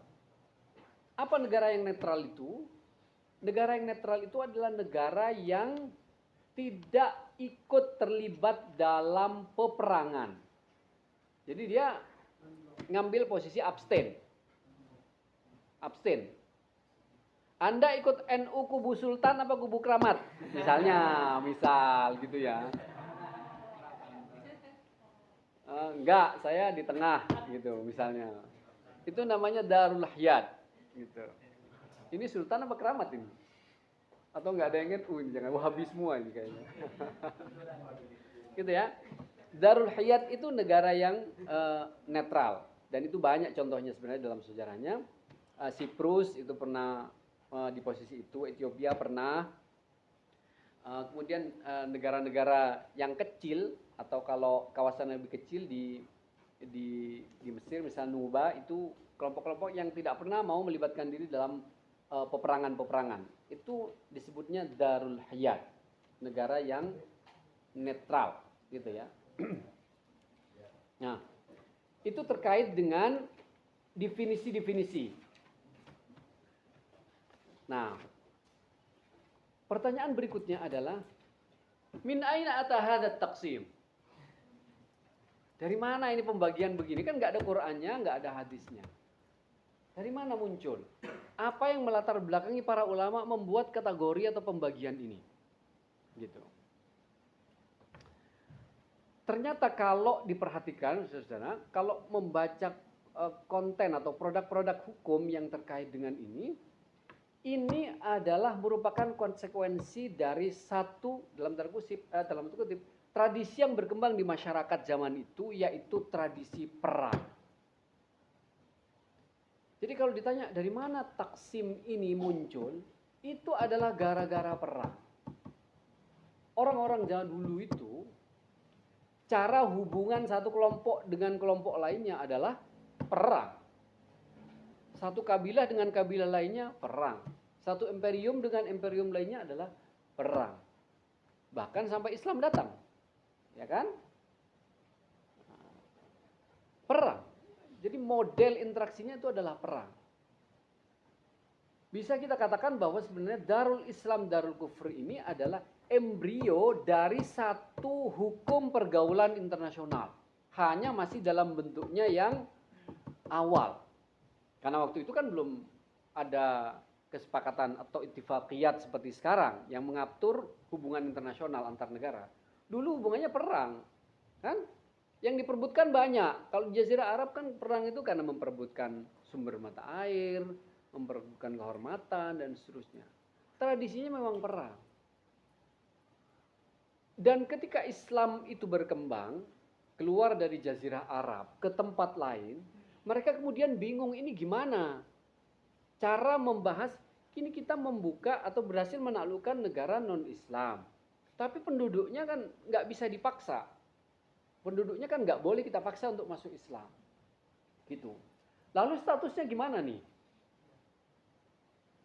Apa negara yang netral itu? Negara yang netral itu adalah negara yang tidak ikut terlibat dalam peperangan. Jadi dia ngambil posisi abstain. Anda ikut NU kubu Sultan apa kubu Keramat? Misal gitu ya. Enggak, saya di tengah gitu misalnya. Itu namanya Darul Hayat gitu. Ini Sultan apa Keramat ini? Atau enggak ada yang NU ini, jangan Wahabi semua ini kayaknya. Gitu ya. Darul Hayat itu negara yang netral dan itu banyak contohnya sebenarnya dalam sejarahnya. Siprus itu pernah di posisi itu, Ethiopia pernah. Kemudian negara-negara yang kecil atau kalau kawasan yang lebih kecil di Mesir misalnya Nuba itu kelompok-kelompok yang tidak pernah mau melibatkan diri dalam peperangan-peperangan. Itu disebutnya Darul Hayat, negara yang netral gitu ya. Nah, itu terkait dengan definisi-definisi. Nah, pertanyaan berikutnya adalah min aina ata hadzal taqsim? Dari mana ini pembagian begini? Kan nggak ada Qur'annya, nggak ada hadisnya. Dari mana muncul? Apa yang melatar belakangi para ulama membuat kategori atau pembagian ini? Gitu. Ternyata kalau diperhatikan, saudara, kalau membaca konten atau produk-produk hukum yang terkait dengan ini adalah merupakan konsekuensi dari satu dalam tanda kutip tradisi yang berkembang di masyarakat zaman itu, yaitu tradisi perang. Jadi kalau ditanya dari mana taksim ini muncul, itu adalah gara-gara perang. Orang-orang zaman dulu itu cara hubungan satu kelompok dengan kelompok lainnya adalah perang. Satu kabilah dengan kabilah lainnya perang. Satu imperium dengan imperium lainnya adalah perang. Bahkan sampai Islam datang. Ya kan? Perang. Jadi model interaksinya itu adalah perang. Bisa kita katakan bahwa sebenarnya Darul Islam Darul Kufur ini adalah embrio dari satu hukum pergaulan internasional. Hanya masih dalam bentuknya yang awal. Karena waktu itu kan belum ada kesepakatan atau ittifaqiyat seperti sekarang yang mengatur hubungan internasional antar negara. Dulu hubungannya perang, kan? Yang diperebutkan banyak. Kalau di Jazirah Arab kan perang itu karena memperebutkan sumber mata air, memperebutkan kehormatan dan seterusnya. Tradisinya memang perang. Dan ketika Islam itu berkembang, keluar dari Jazirah Arab ke tempat lain, mereka kemudian bingung ini gimana cara membahas, kini kita membuka atau berhasil menaklukkan negara non-Islam. Tapi penduduknya kan nggak bisa dipaksa. Penduduknya kan nggak boleh kita paksa untuk masuk Islam. Gitu. Lalu statusnya gimana nih?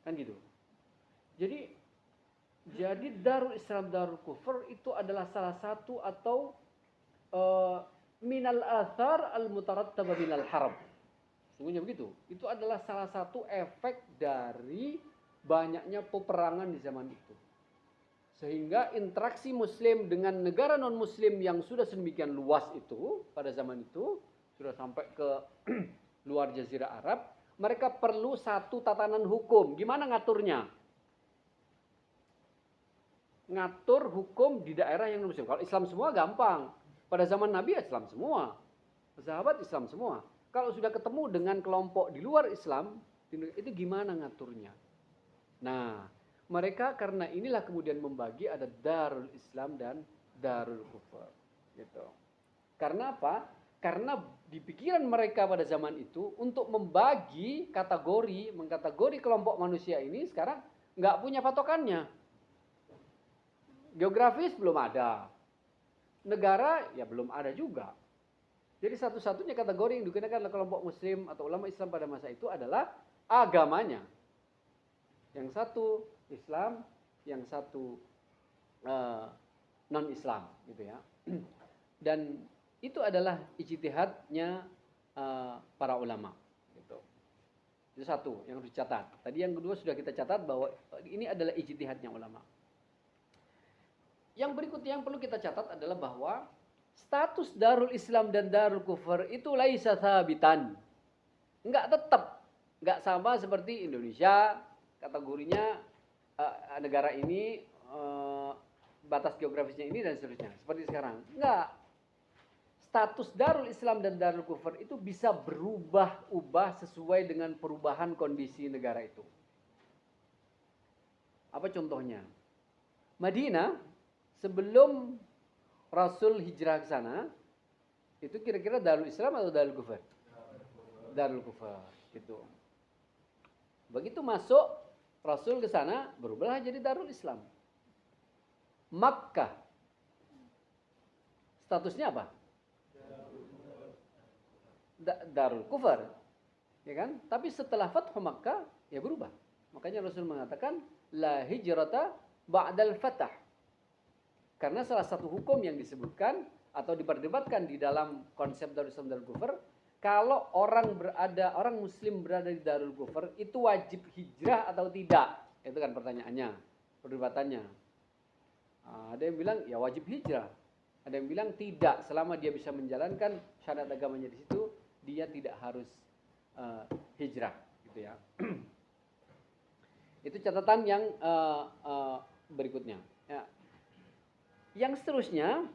Kan gitu. Jadi Darul Islam Darul Kufur itu adalah salah satu atau minal athar al-mutarattaba minal harb. Sungguhnya begitu. Itu adalah salah satu efek dari banyaknya peperangan di zaman itu. Sehingga interaksi muslim dengan negara non-muslim yang sudah sedemikian luas itu pada zaman itu, sudah sampai ke luar Jazirah Arab, mereka perlu satu tatanan hukum. Gimana ngaturnya? Ngatur hukum di daerah yang non-muslim. Kalau Islam semua gampang. Pada zaman Nabi Islam semua. Sahabat Islam semua. Kalau sudah ketemu dengan kelompok di luar Islam, itu gimana ngaturnya? Nah, mereka karena inilah kemudian membagi ada Darul Islam dan Darul Kufur. Gitu. Karena apa? Karena di pikiran mereka pada zaman itu untuk membagi kategori, mengkategori kelompok manusia ini sekarang nggak punya patokannya. Geografis belum ada. Negara ya belum ada juga. Jadi satu-satunya kategori yang digunakan oleh kelompok muslim atau ulama Islam pada masa itu adalah agamanya. Yang satu Islam, yang satu non-Islam gitu ya. Dan itu adalah ijtihadnya para ulama gitu. Itu satu yang harus dicatat. Tadi yang kedua sudah kita catat bahwa ini adalah ijtihadnya ulama. Yang berikutnya yang perlu kita catat adalah bahwa status Darul Islam dan Darul Kufur itu laisa tsabitan. Enggak tetap, enggak sama seperti Indonesia, kategorinya negara ini batas geografisnya ini dan seterusnya. Seperti sekarang. Enggak. Status Darul Islam dan Darul Kufur itu bisa berubah-ubah sesuai dengan perubahan kondisi negara itu. Apa contohnya? Madinah sebelum Rasul hijrah ke sana itu kira-kira Darul Islam atau Darul Kufur? Darul Kufur gitu. Begitu masuk Rasul ke sana berubahlah jadi Darul Islam. Makkah statusnya apa? Darul Kufur, ya kan? Tapi setelah Fathu Makkah ya berubah. Makanya Rasul mengatakan la hijrata ba'dal fatah. Karena salah satu hukum yang disebutkan atau diperdebatkan di dalam konsep Darul Islam Darul Kufur, kalau orang muslim berada di Darul Kufur itu wajib hijrah atau tidak? Itu kan pertanyaannya, perdebatannya. Ada yang bilang ya wajib hijrah. Ada yang bilang tidak, selama dia bisa menjalankan syariat agamanya di situ, dia tidak harus hijrah, gitu ya. Itu catatan yang berikutnya. Ya. Yang seterusnya,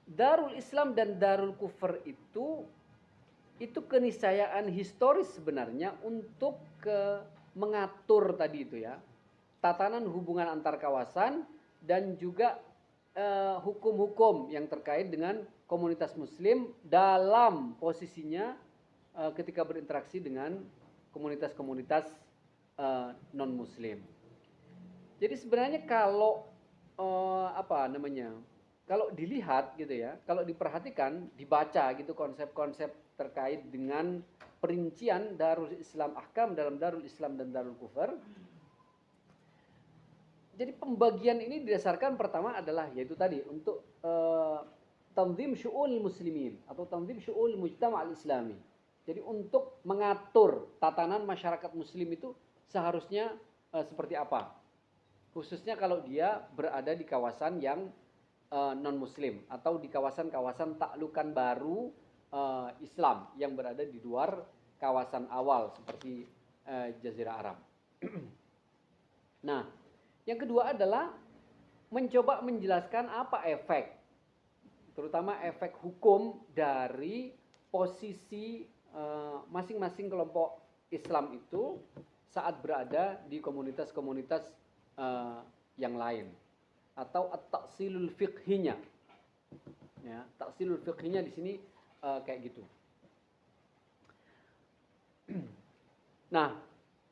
Darul Islam dan Darul Kufur itu keniscayaan historis sebenarnya untuk mengatur tadi itu ya, tatanan hubungan antar kawasan dan juga hukum-hukum yang terkait dengan komunitas muslim dalam posisinya ketika berinteraksi dengan komunitas-komunitas non-muslim. Jadi sebenarnya kalau kalau dilihat gitu ya, kalau diperhatikan, dibaca gitu konsep-konsep terkait dengan perincian Darul Islam Ahkam dalam Darul Islam dan Darul Kufur. Jadi pembagian ini didasarkan pertama adalah yaitu tadi untuk tanzim syu'ul muslimin atau tanzim syu'ul mujtama' al-islami. Jadi untuk mengatur tatanan masyarakat muslim itu seharusnya seperti apa. Khususnya kalau dia berada di kawasan yang non-muslim atau di kawasan-kawasan taklukan baru Islam yang berada di luar kawasan awal seperti Jazirah Arab. Nah, yang kedua adalah mencoba menjelaskan apa efek, terutama efek hukum dari posisi masing-masing kelompok Islam itu saat berada di komunitas-komunitas yang lain, atau at-taksilul fiqhinya. Ya, taksilul fiqhinya di sini kayak gitu. Nah,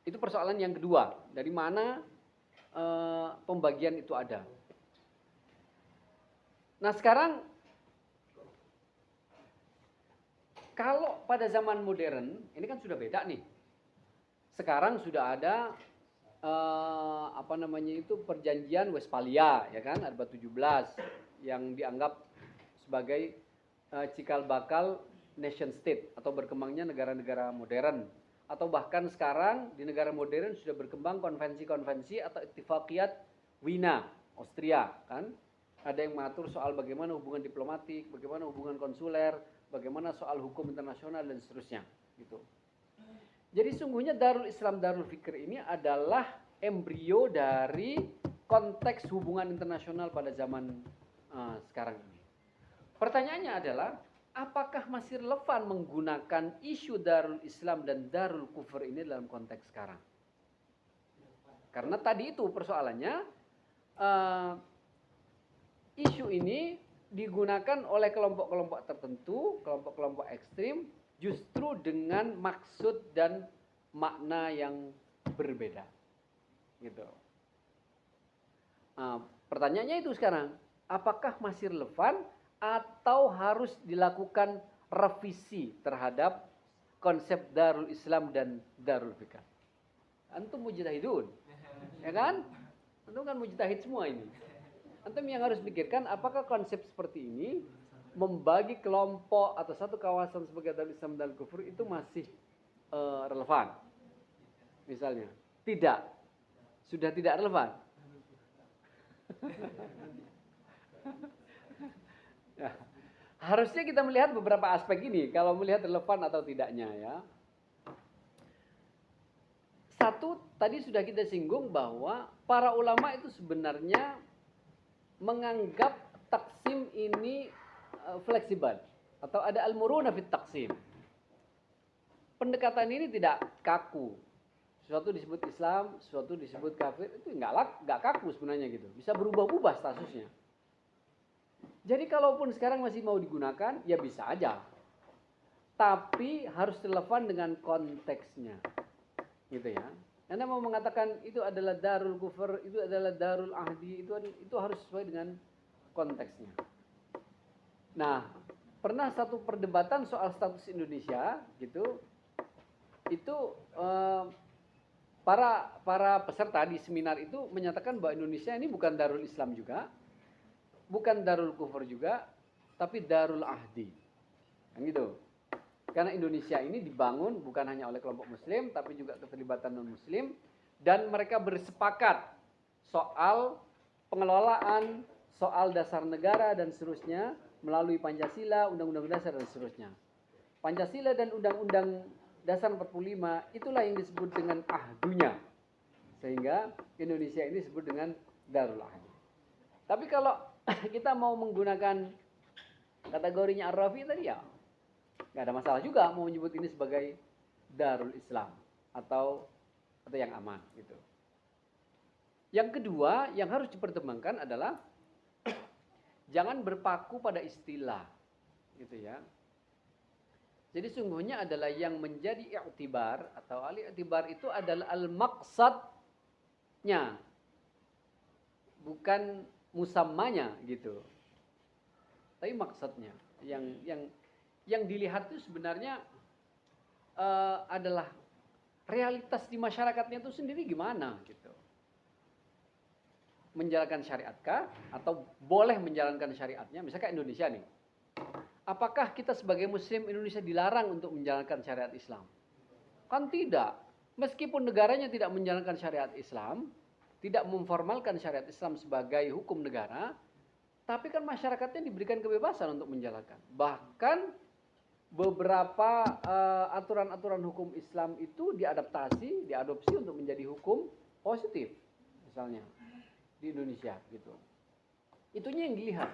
itu persoalan yang kedua, dari mana pembagian itu ada. Nah sekarang kalau pada zaman modern ini kan sudah beda nih. Sekarang sudah ada perjanjian Westphalia ya kan, abad 17 yang dianggap sebagai cikal bakal nation state atau berkembangnya negara-negara modern. Atau bahkan sekarang di negara modern sudah berkembang konvensi-konvensi atau ittifaqiyat Wina, Austria kan. Ada yang mengatur soal bagaimana hubungan diplomatik, bagaimana hubungan konsuler, bagaimana soal hukum internasional dan seterusnya gitu. Jadi sungguhnya Darul Islam Darul Fikr ini adalah embrio dari konteks hubungan internasional pada zaman sekarang ini. Pertanyaannya adalah apakah masih relevan menggunakan isu Darul Islam dan Darul Kufur ini dalam konteks sekarang? Karena tadi itu persoalannya, isu ini digunakan oleh kelompok-kelompok tertentu, kelompok-kelompok ekstrim, justru dengan maksud dan makna yang berbeda. Gitu. Pertanyaannya itu sekarang, apakah masih relevan atau harus dilakukan revisi terhadap konsep Darul Islam dan Darul Fikr? Antum mujtahidun, ya kan? Antum kan mujtahid semua ini. Antum yang harus pikirkan apakah konsep seperti ini membagi kelompok atau satu kawasan sebagai Darul Islam dan Kufur itu masih relevan? Misalnya, tidak, sudah tidak relevan. Ya, harusnya kita melihat beberapa aspek ini kalau melihat relevan atau tidaknya ya. satu, tadi sudah kita singgung bahwa para ulama itu sebenarnya menganggap taksim ini fleksibel atau ada al-muruna fit taksim. Pendekatan ini tidak kaku. Sesuatu disebut Islam, sesuatu disebut kafir, itu nggak kaku sebenarnya gitu. Bisa berubah-ubah statusnya. Jadi kalaupun sekarang masih mau digunakan, ya bisa aja. Tapi harus relevan dengan konteksnya. Gitu ya. Anda mau mengatakan itu adalah darul kufur, itu adalah darul ahdi, itu harus sesuai dengan konteksnya. Nah, pernah satu perdebatan soal status Indonesia gitu. Itu para peserta di seminar itu menyatakan bahwa Indonesia ini bukan darul Islam juga, bukan darul kufur juga, tapi darul ahdi. Kan gitu. Karena Indonesia ini dibangun bukan hanya oleh kelompok muslim, tapi juga keterlibatan non-muslim. Dan mereka bersepakat soal pengelolaan, soal dasar negara dan seterusnya, melalui Pancasila, Undang-Undang Dasar dan seterusnya. Pancasila dan Undang-Undang Dasar 45, itulah yang disebut dengan ahdunya. Sehingga Indonesia ini disebut dengan darul ahdi. Tapi kalau kita mau menggunakan kategorinya Ar-Rafi tadi ya, nggak ada masalah juga mau menyebut ini sebagai darul Islam atau yang aman gitu. Yang kedua yang harus dipertimbangkan adalah jangan berpaku pada istilah gitu ya. Jadi sungguhnya adalah yang menjadi i'tibar atau al-i'tibar itu adalah al-maqsadnya, bukan musammanya gitu. Tapi maksudnya yang dilihat itu sebenarnya adalah realitas di masyarakatnya itu sendiri gimana gitu. Menjalankan syariatkah atau boleh menjalankan syariatnya? Misalkan Indonesia nih. Apakah kita sebagai muslim Indonesia dilarang untuk menjalankan syariat Islam? Kan tidak. Meskipun negaranya tidak menjalankan syariat Islam, tidak memformalkan syariat Islam sebagai hukum negara, tapi kan masyarakatnya diberikan kebebasan untuk menjalankan. Bahkan beberapa aturan-aturan hukum Islam itu diadopsi untuk menjadi hukum positif, misalnya di Indonesia gitu. Itunya yang dilihat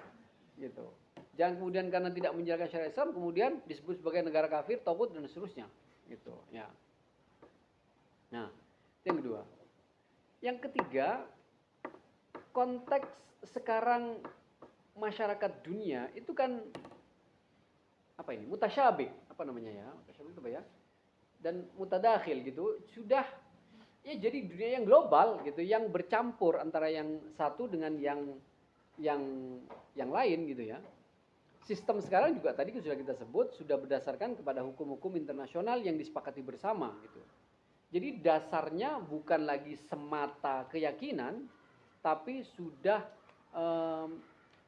gitu. Jangan kemudian karena tidak menjalankan syariat Islam kemudian disebut sebagai negara kafir, tagut dan seterusnya gitu ya. Nah, itu yang kedua. Yang ketiga, konteks sekarang masyarakat dunia itu kan apa ini? Mutasyabih, apa namanya ya? Mutasyabih itu apa ya? Dan mutadakhil gitu, sudah ya jadi dunia yang global gitu, yang bercampur antara yang satu dengan yang lain gitu ya. Sistem sekarang juga tadi sudah kita sebut sudah berdasarkan kepada hukum-hukum internasional yang disepakati bersama gitu. Jadi dasarnya bukan lagi semata keyakinan, tapi sudah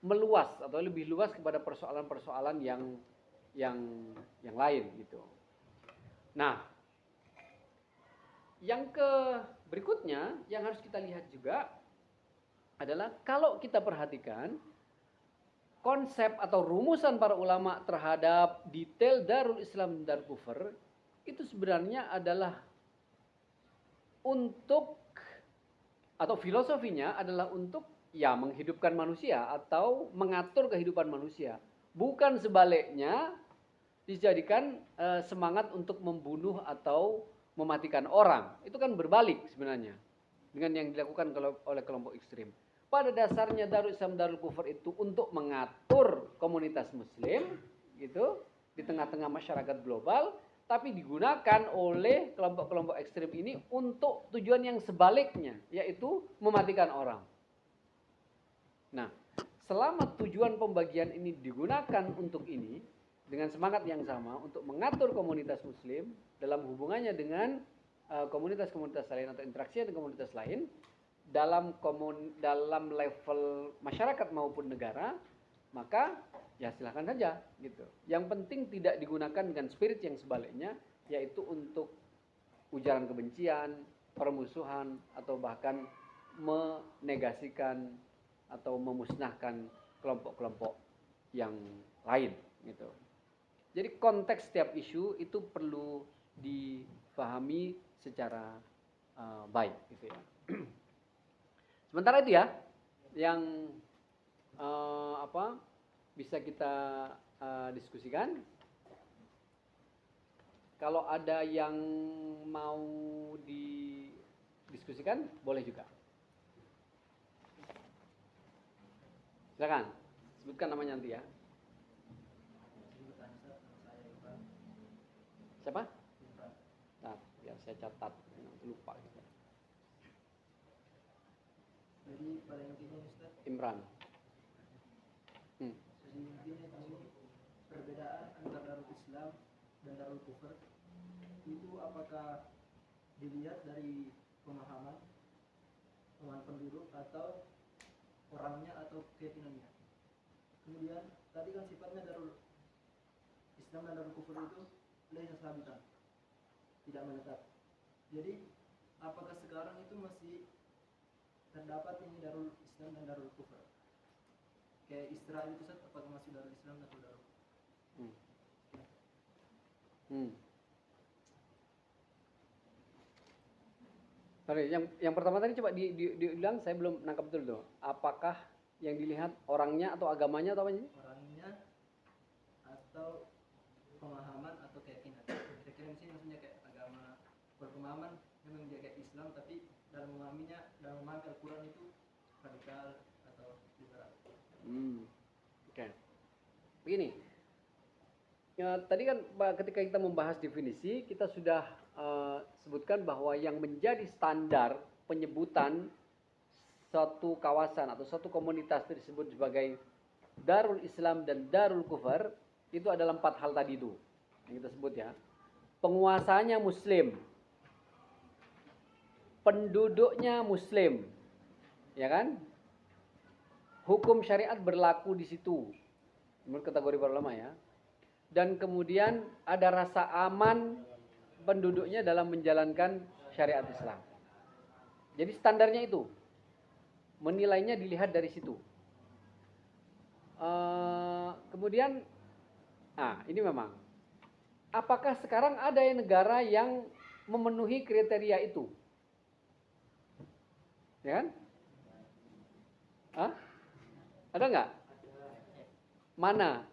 meluas atau lebih luas kepada persoalan-persoalan yang lain gitu. Nah, yang berikutnya yang harus kita lihat juga adalah kalau kita perhatikan konsep atau rumusan para ulama terhadap detail darul Islam dan darul kufur itu sebenarnya adalah untuk atau filosofinya adalah untuk ya menghidupkan manusia atau mengatur kehidupan manusia, bukan sebaliknya dijadikan semangat untuk membunuh atau mematikan orang. Itu kan berbalik sebenarnya dengan yang dilakukan oleh kelompok ekstrim. Pada dasarnya darul Islam darul kufur itu untuk mengatur komunitas muslim gitu di tengah-tengah masyarakat global, tapi digunakan oleh kelompok-kelompok ekstrim ini untuk tujuan yang sebaliknya, yaitu mematikan orang. Nah, selama tujuan pembagian ini digunakan untuk ini dengan semangat yang sama untuk mengatur komunitas muslim dalam hubungannya dengan komunitas-komunitas lain atau interaksi dengan komunitas lain dalam level masyarakat maupun negara, maka ya silahkan saja gitu. Yang penting tidak digunakan dengan spirit yang sebaliknya, yaitu untuk ujaran kebencian, permusuhan, atau bahkan menegasikan atau memusnahkan kelompok-kelompok yang lain gitu. Jadi konteks setiap isu itu perlu dipahami secara baik gitu ya. Sementara itu ya yang bisa kita diskusikan. Kalau ada yang mau didiskusikan boleh juga. Silakan, sebutkan namanya nanti ya. Siapa? Nah, biar saya catat, nanti lupa. Jadi pada intinya Ustaz, Imran. jadi intinya ini perbedaan antara Darul Islam dan Darul Kufur itu apakah dilihat dari pemahaman penduduk atau orangnya atau keyakinannya. Kemudian tadi kan sifatnya Darul Islam dan Darul Kufur itu laisa sabitan, tidak menetap. Jadi apakah sekarang itu masih terdapat ini Darul Islam dan Darul Kufur? Kayak Israel itu Ustaz, apakah masih Darul Islam atau Darul Kufur? Sorry, yang pertama tadi coba diulang, saya belum nangkap betul tuh. Apakah yang dilihat orangnya atau agamanya atau apa ini? Orangnya atau pemahaman atau keyakinan. Keyakinan di sini maksudnya kayak agama, berpemahaman memang dia kayak Islam, tapi dalam memahami Al-Quran itu radikal atau liberal. Oke. Begini. Ya, tadi kan ketika kita membahas definisi, kita sudah sebutkan bahwa yang menjadi standar penyebutan suatu kawasan atau suatu komunitas disebut sebagai Darul Islam dan Darul Kufur itu adalah 4 hal tadi itu yang kita sebut ya. Penguasanya Muslim, penduduknya Muslim, ya kan? Hukum syariat berlaku di situ menurut kategori para ulama ya. Dan kemudian ada rasa aman penduduknya dalam menjalankan syariat Islam. Jadi standarnya itu, menilainya dilihat dari situ. Kemudian, ini memang, apakah sekarang ada negara yang memenuhi kriteria itu? Ya kan? Ada nggak? Mana?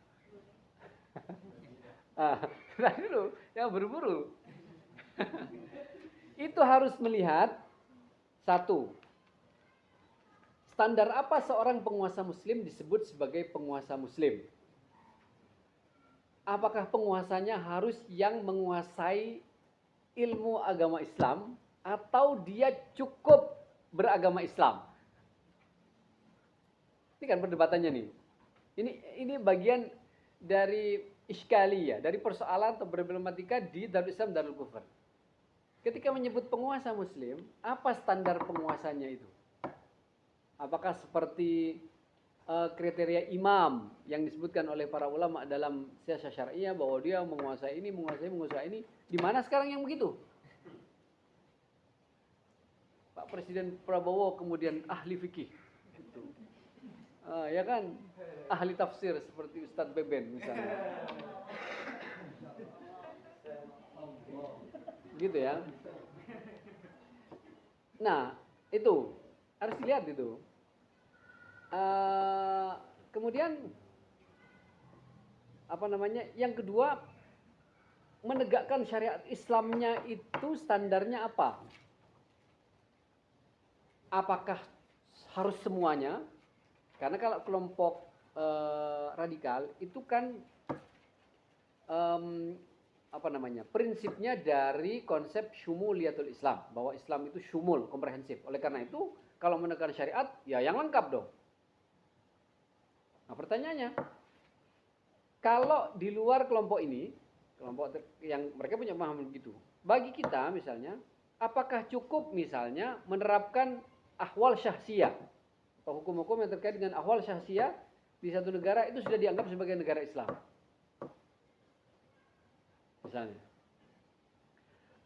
Nah dulu, yang buru-buru. Itu harus melihat satu, standar apa seorang penguasa Muslim disebut sebagai penguasa Muslim? Apakah penguasanya harus yang menguasai ilmu agama Islam atau dia cukup beragama Islam? Ini kan perdebatannya nih. Ini bagian dari iskali ya, dari persoalan atau problematika di Darul Islam Darul Kufur. Ketika menyebut penguasa Muslim, apa standar penguasanya itu? Apakah seperti kriteria imam yang disebutkan oleh para ulama dalam siasah syariah bahwa dia menguasai ini, menguasai ini? Di mana sekarang yang begitu? Pak Presiden Prabowo kemudian ahli fikih, gitu. Ya kan, ahli tafsir seperti Ustadz Beben misalnya. Gitu ya. Nah, itu harus dilihat itu. Kemudian yang kedua, menegakkan syariat Islamnya itu standarnya apa? Apakah harus semuanya? Karena kalau kelompok radikal itu kan prinsipnya dari konsep syumuliyatul Islam, bahwa Islam itu syumul, komprehensif. Oleh karena itu, kalau menegakkan syariat, ya yang lengkap dong. Nah, pertanyaannya, kalau di luar kelompok ini, kelompok yang mereka punya pemahaman begitu, bagi kita misalnya, apakah cukup misalnya menerapkan ahwal syahsiyah atau hukum-hukum yang terkait dengan ahwal syahsiyah di satu negara itu sudah dianggap sebagai negara Islam? Misalnya.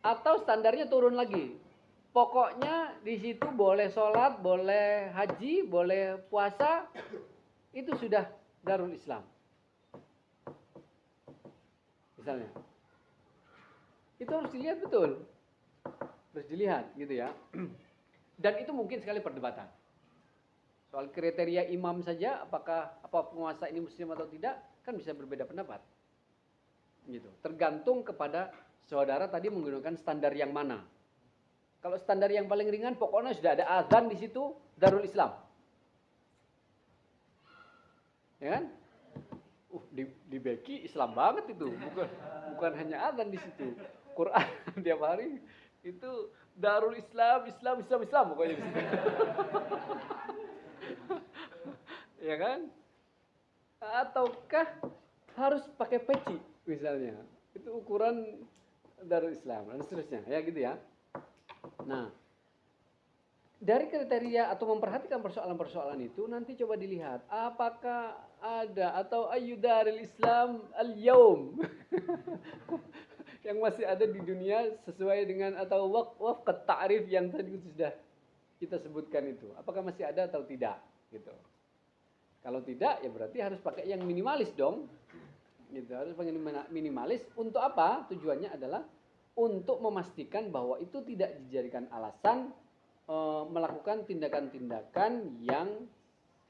Atau standarnya turun lagi. Pokoknya di situ boleh sholat, boleh haji, boleh puasa, itu sudah Darul Islam. Misalnya. Itu harus dilihat betul. Terus dilihat gitu ya. Dan itu mungkin sekali perdebatan. Soal kriteria imam saja, apakah penguasa ini muslim atau tidak, kan bisa berbeda pendapat. Gitu. Tergantung kepada saudara tadi menggunakan standar yang mana. Kalau standar yang paling ringan, pokoknya sudah ada azan di situ, Darul Islam. Ya kan? Di Beki Islam banget itu, bukan hanya azan di situ. Quran tiap hari itu Darul Islam pokoknya di situ. Ya kan? Ataukah harus pakai peci misalnya? Itu ukuran Darul Islam dan seterusnya, ya gitu ya. Nah, dari kriteria atau memperhatikan persoalan-persoalan itu nanti coba dilihat apakah ada atau ayyudaril Islam al-yaum yang masih ada di dunia sesuai dengan atau wafqat ta'rif yang tadi sudah kita sebutkan itu. Apakah masih ada atau tidak gitu. Kalau tidak ya berarti harus pakai yang minimalis dong. Gitu, harus pakai minimalis untuk apa? Tujuannya adalah untuk memastikan bahwa itu tidak dijadikan alasan melakukan tindakan-tindakan yang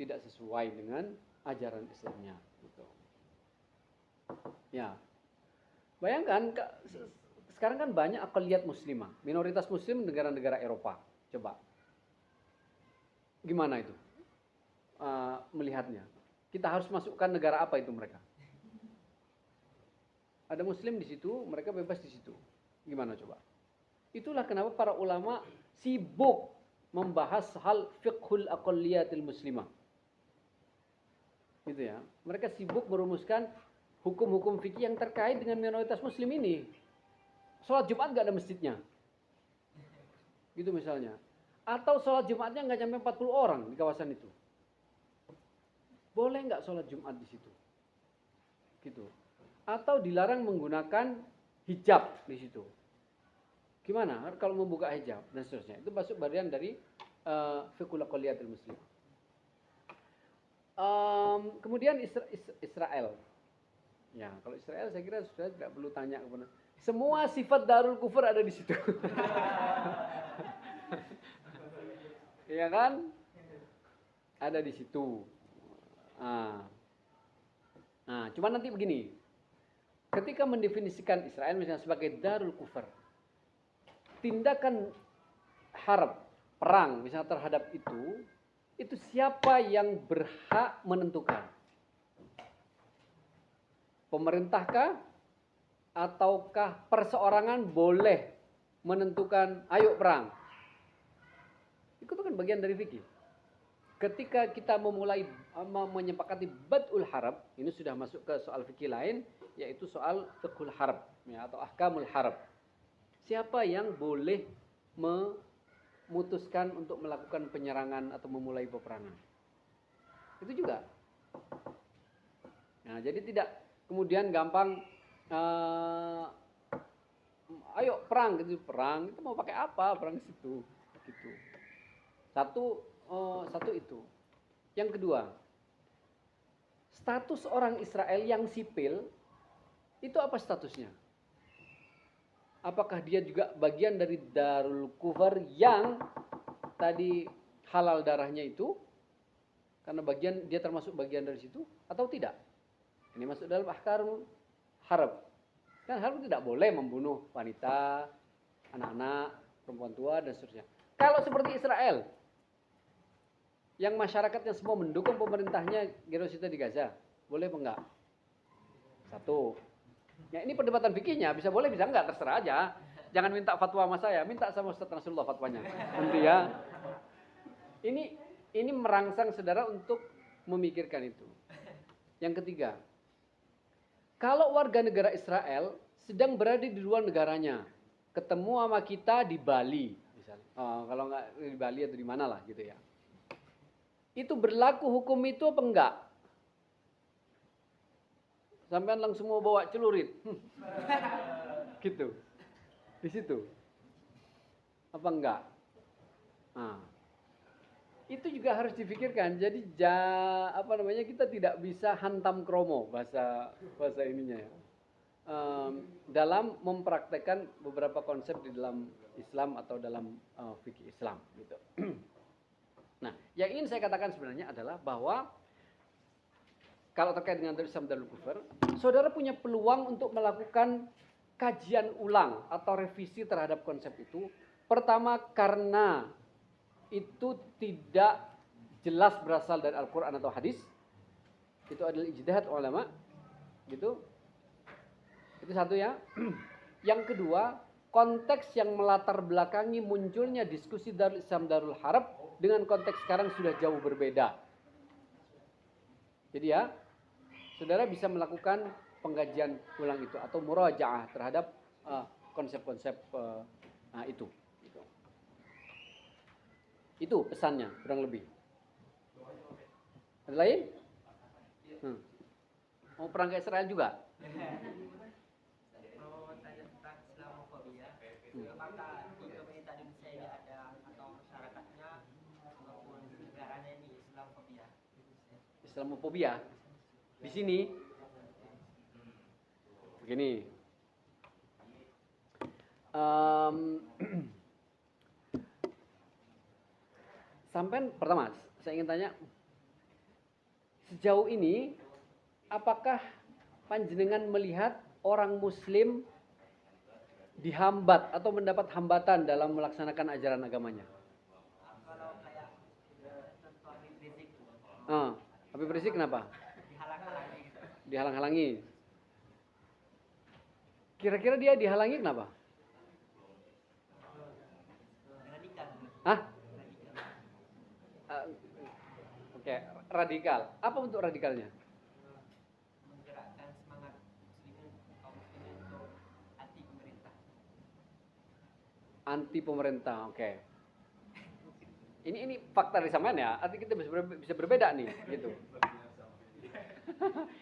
tidak sesuai dengan ajaran Islamnya gitu. Ya. Bayangkan sekarang kan banyak aqliyat muslimah, minoritas muslim negara-negara Eropa. Coba. Gimana itu? Melihatnya. Kita harus masukkan negara apa itu mereka? Ada muslim di situ, mereka bebas di situ. Gimana coba? Itulah kenapa para ulama sibuk membahas hal fiqhul aqalliyatil muslimah. Gitu ya. Mereka sibuk merumuskan hukum-hukum fikih yang terkait dengan minoritas muslim ini. Sholat Jumat nggak ada masjidnya. Gitu misalnya. Atau sholat Jumatnya nggak sampai 40 orang di kawasan itu. Boleh nggak sholat Jumat di situ? Gitu. Atau dilarang menggunakan hijab di situ. Gimana kalau membuka hijab dan seterusnya. Itu masuk bagian dari fiqhul aqalliyatil muslim. Kemudian Israel. Ya, kalau Israel saya kira sudah tidak perlu tanya kepada. Semua sifat darul kufur ada di situ. Iya kan? Ada di situ. Nah, cuma nanti begini. Ketika mendefinisikan Israel misalnya sebagai darul kufur, tindakan harb, perang misalnya terhadap itu siapa yang berhak menentukan? Pemerintahkah ataukah perseorangan boleh menentukan ayo perang? Itu kan bagian dari fikih. Ketika kita memulai menyepakati badul harb, ini sudah masuk ke soal fikih lain, yaitu soal fiqhul harb ya, atau ahkamul harb. Siapa yang boleh memutuskan untuk melakukan penyerangan atau memulai peperangan? Itu juga. Nah, jadi tidak kemudian gampang ayo perang gitu, perang itu mau pakai apa perang situ gitu. Satu itu. Yang kedua, status orang Israel yang sipil itu apa statusnya? Apakah dia juga bagian dari darul kufar yang tadi halal darahnya itu? Karena dia termasuk bagian dari situ atau tidak? Ini masuk dalam ahkam harb. Kan harb tidak boleh membunuh wanita, anak-anak, perempuan tua dan seterusnya. Kalau seperti Israel, yang masyarakatnya semua mendukung pemerintahnya genosida di Gaza, boleh apa enggak? Satu. Ya ini perdebatan fikihnya, bisa boleh bisa enggak, terserah aja. Jangan minta fatwa sama saya, minta sama Ustaz Nasrullah fatwanya. Nanti ya. Ini merangsang saudara untuk memikirkan itu. Yang ketiga, kalau warga negara Israel sedang berada di luar negaranya, ketemu sama kita di Bali, misalnya. Kalau nggak di Bali atau di mana lah gitu ya. Itu berlaku hukum itu apa enggak? Sampean langsung mau bawa celurit. Gitu. Di situ. Apa enggak? Nah, itu juga harus dipikirkan. Jadi kita tidak bisa hantam kromo bahasa ininya ya. dalam mempraktekkan beberapa konsep di dalam Islam atau dalam fikih Islam gitu. Nah, yang ingin saya katakan sebenarnya adalah bahwa kalau terkait dengan Darul Islam Darul Kufur, saudara punya peluang untuk melakukan kajian ulang atau revisi terhadap konsep itu. Pertama, karena itu tidak jelas berasal dari Al-Quran atau hadis. Itu adalah ijtihad ulama, gitu. Itu satu ya. Yang kedua, konteks yang melatar belakangi munculnya diskusi Darul Islam Darul Harb dengan konteks sekarang sudah jauh berbeda. Jadi ya, saudara bisa melakukan pengkajian ulang itu atau murajaah terhadap konsep-konsep itu. Itu pesannya kurang lebih. Ada lain? Mau perang ke Israel juga? Mau tanya tentang Islamofobia, apakah di pemerintah Indonesia ini ada atau masyarakatnya maupun negaranya ini Islamofobia? Islamofobia di sini begini. Sampai pertama saya ingin tanya, sejauh ini apakah panjenengan melihat orang Muslim dihambat atau mendapat hambatan dalam melaksanakan ajaran agamanya? Kalau kayak contoh Habib Rizik Habib Rizik kenapa? dihalang-halangi gitu. Dihalang-halangi. Kira-kira dia dihalangi kenapa? Radikal. Hah? Oke, radikal. Apa bentuk radikalnya? Menggerakkan semangat muslimin kaum muslimin untuk anti pemerintah. Anti pemerintah, oke. Ini fakta dari sampean ya. Arti kita bisa berbeda nih, gitu.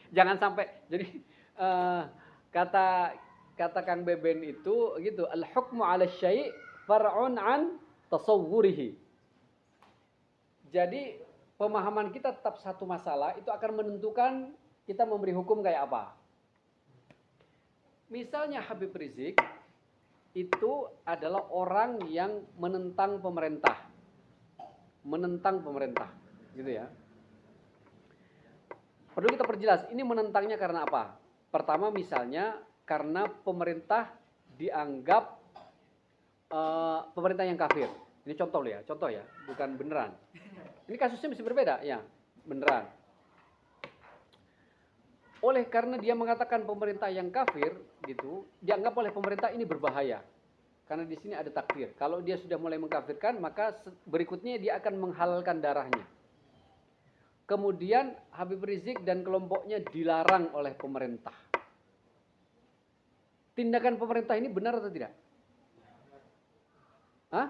Jangan sampai. Jadi kata Kang Beben itu gitu, al-hukmu 'ala syai' far'un an tasawwurihi. Jadi pemahaman kita tetap satu masalah itu akan menentukan kita memberi hukum kayak apa. Misalnya Habib Rizik itu adalah orang yang menentang pemerintah. Menentang pemerintah, gitu ya. Perlu kita perjelas, ini menentangnya karena apa? Pertama misalnya karena pemerintah dianggap pemerintah yang kafir. Ini contoh ya, bukan beneran. Ini kasusnya bisa berbeda, ya, beneran. Oleh karena dia mengatakan pemerintah yang kafir, gitu, dianggap oleh pemerintah ini berbahaya. Karena di sini ada takfir. Kalau dia sudah mulai mengkafirkan, maka berikutnya dia akan menghalalkan darahnya. Kemudian Habib Rizik dan kelompoknya dilarang oleh pemerintah. Tindakan pemerintah ini benar atau tidak? Hah?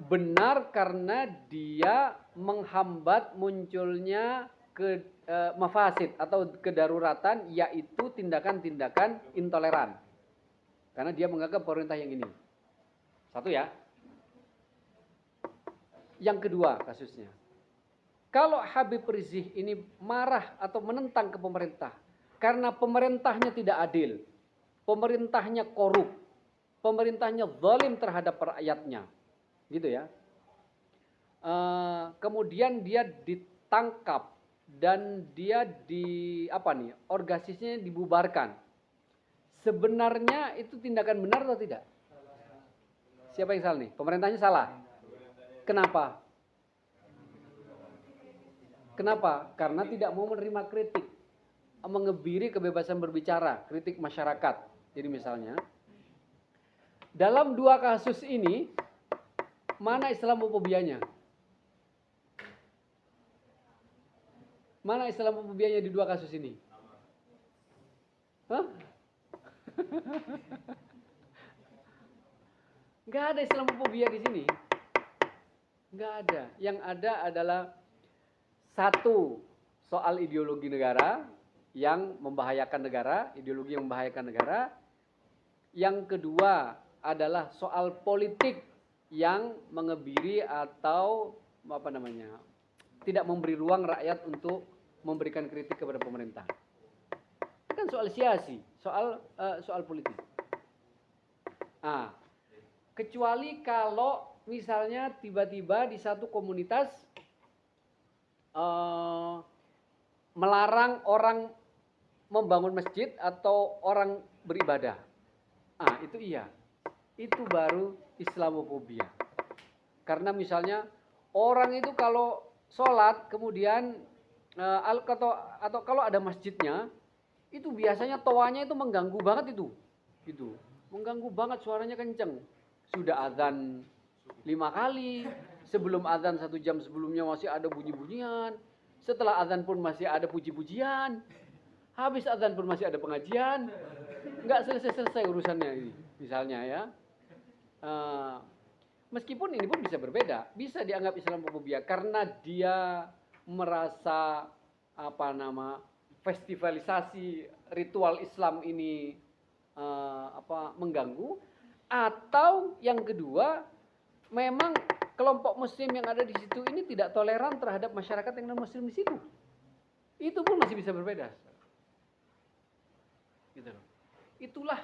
Benar karena dia menghambat munculnya mafasid atau kedaruratan, yaitu tindakan-tindakan intoleran. Karena dia menganggap pemerintah yang ini. Satu ya. Yang kedua kasusnya. Kalau Habib Rizik ini marah atau menentang ke pemerintah karena pemerintahnya tidak adil, pemerintahnya korup, pemerintahnya zalim terhadap rakyatnya, gitu ya. Kemudian dia ditangkap dan dia organisasinya dibubarkan. Sebenarnya itu tindakan benar atau tidak? Siapa yang salah nih? Pemerintahnya salah. Kenapa? Kenapa? Karena tidak mau menerima kritik, mengebiri kebebasan berbicara, kritik masyarakat. Jadi misalnya, dalam dua kasus ini, mana Islamofobianya? Mana Islamofobianya di dua kasus ini? Hah? Nggak ada Islamofobia di sini. Nggak ada. Yang ada adalah satu, soal ideologi negara yang membahayakan negara, ideologi yang membahayakan negara. Yang kedua adalah soal politik yang mengebiri atau tidak memberi ruang rakyat untuk memberikan kritik kepada pemerintah. Kan soal siasi, soal politik. Kecuali kalau misalnya tiba-tiba di satu komunitas melarang orang membangun masjid atau orang beribadah. Itu iya. Itu baru Islamofobia. Karena misalnya orang itu kalau sholat kemudian atau kalau ada masjidnya itu biasanya toanya itu mengganggu banget itu. Gitu. Mengganggu banget, suaranya kenceng. Sudah azan 5 kali, sebelum azan 1 jam sebelumnya masih ada bunyi-bunyian, setelah azan pun masih ada puji-pujian, habis azan pun masih ada pengajian, nggak selesai-selesai urusannya ini, misalnya ya. Meskipun ini pun bisa berbeda, bisa dianggap Islamofobia karena dia merasa festivalisasi ritual Islam ini mengganggu, atau yang kedua memang kelompok muslim yang ada di situ ini tidak toleran terhadap masyarakat yang non muslim di situ. Itu pun masih bisa berbeda. Gitu loh. Itulah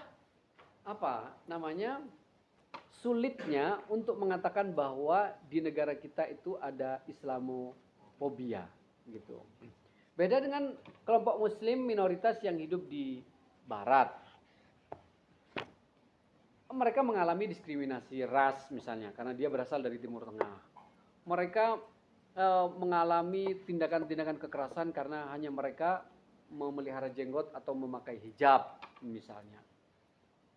sulitnya untuk mengatakan bahwa di negara kita itu ada Islamofobia gitu. Beda dengan kelompok muslim minoritas yang hidup di barat. Mereka mengalami diskriminasi ras misalnya karena dia berasal dari Timur Tengah. Mereka mengalami tindakan-tindakan kekerasan karena hanya mereka memelihara jenggot atau memakai hijab misalnya.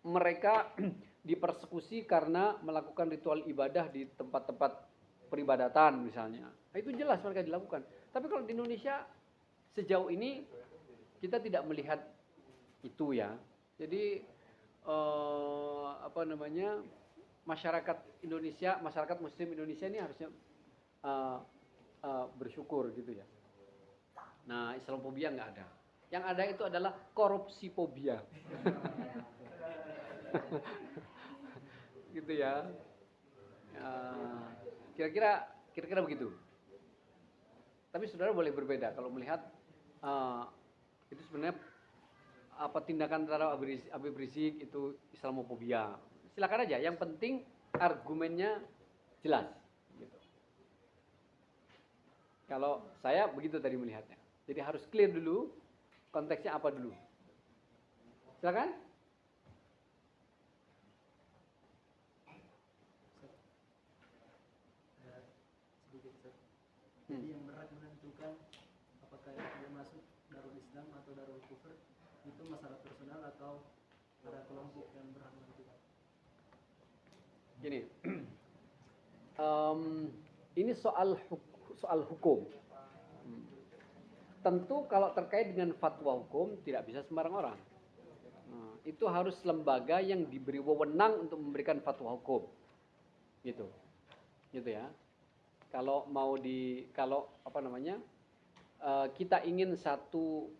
Mereka dipersekusi karena melakukan ritual ibadah di tempat-tempat peribadatan misalnya. Itu jelas mereka dilakukan. Tapi kalau di Indonesia sejauh ini kita tidak melihat itu ya. Jadi masyarakat Indonesia, masyarakat Muslim Indonesia ini harusnya bersyukur gitu ya. Nah, Islamofobia nggak ada. Yang ada itu adalah korupsifobia. Gitu ya. Kira-kira begitu. Tapi saudara boleh berbeda kalau melihat itu sebenarnya tindakan terhadap Habib Rizik itu Islamofobia. Silakan aja, yang penting argumennya jelas gitu. Kalau saya begitu tadi melihatnya. Jadi harus clear dulu konteksnya apa dulu. Silakan. Jadi yang berhak menentukan apakah dia masuk Darul Islam atau Darul Kufur itu masalah personal atau ada kelompok yang berhak menentukan? Gini, ini soal hukum. Tentu kalau terkait dengan fatwa hukum tidak bisa sembarang orang. Itu harus lembaga yang diberi wewenang untuk memberikan fatwa hukum, gitu ya. Kalau kita ingin satu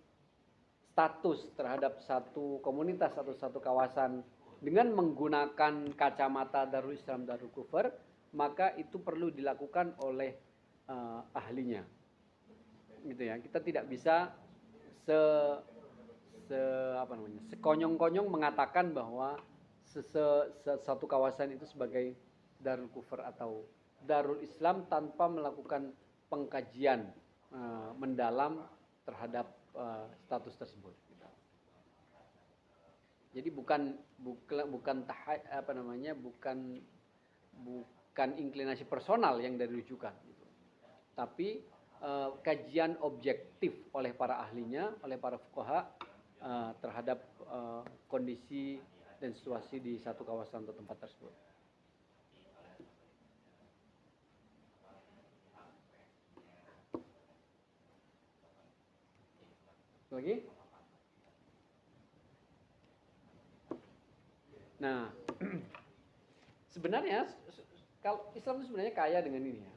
status terhadap satu komunitas atau satu kawasan dengan menggunakan kacamata Darul Islam Darul Kufur, maka itu perlu dilakukan oleh ahlinya. Gitu ya. Kita tidak bisa sekonyong-konyong mengatakan bahwa satu kawasan itu sebagai Darul Kufur atau Darul Islam tanpa melakukan pengkajian mendalam terhadap status tersebut. Jadi bukan inklinasi personal yang dirujukan, gitu. Tapi kajian objektif oleh para ahlinya, oleh para fuqaha terhadap kondisi dan situasi di satu kawasan atau tempat tersebut. Lagi? Nah, sebenarnya kalau Islam itu sebenarnya kaya dengan ini ya.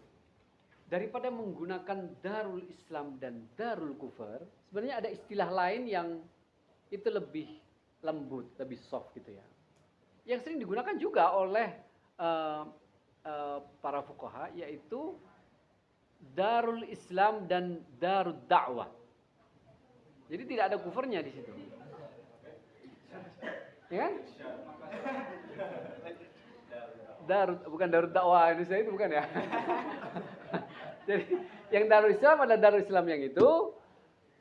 Daripada menggunakan Darul Islam dan Darul Kufur, sebenarnya ada istilah lain yang itu lebih lembut, lebih soft gitu ya. Yang sering digunakan juga oleh para fuqaha, yaitu Darul Islam dan Darul Da'wah. Jadi tidak ada kufurnya di situ. Ya kan? Bukan Darut Dakwah Indonesia itu bukan ya. Jadi yang Darul Islam adalah Darul Islam yang itu,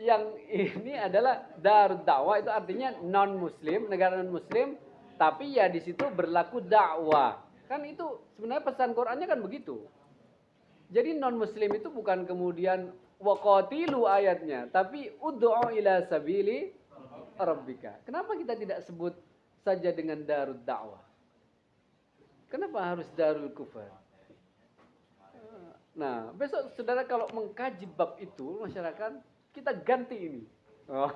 yang ini adalah Darut Dakwah itu artinya non muslim, negara non muslim, tapi ya di situ berlaku dakwah. Kan itu sebenarnya pesan Qur'annya kan begitu. Jadi non muslim itu bukan kemudian waqatilu ayatnya, tapi ud'u ila sabili rabbika. Kenapa kita tidak sebut saja dengan Darut Dakwah? Kenapa harus Darul Kufar? Nah, besok saudara kalau mengkaji bab itu masyarakat, kita ganti ini. Oh,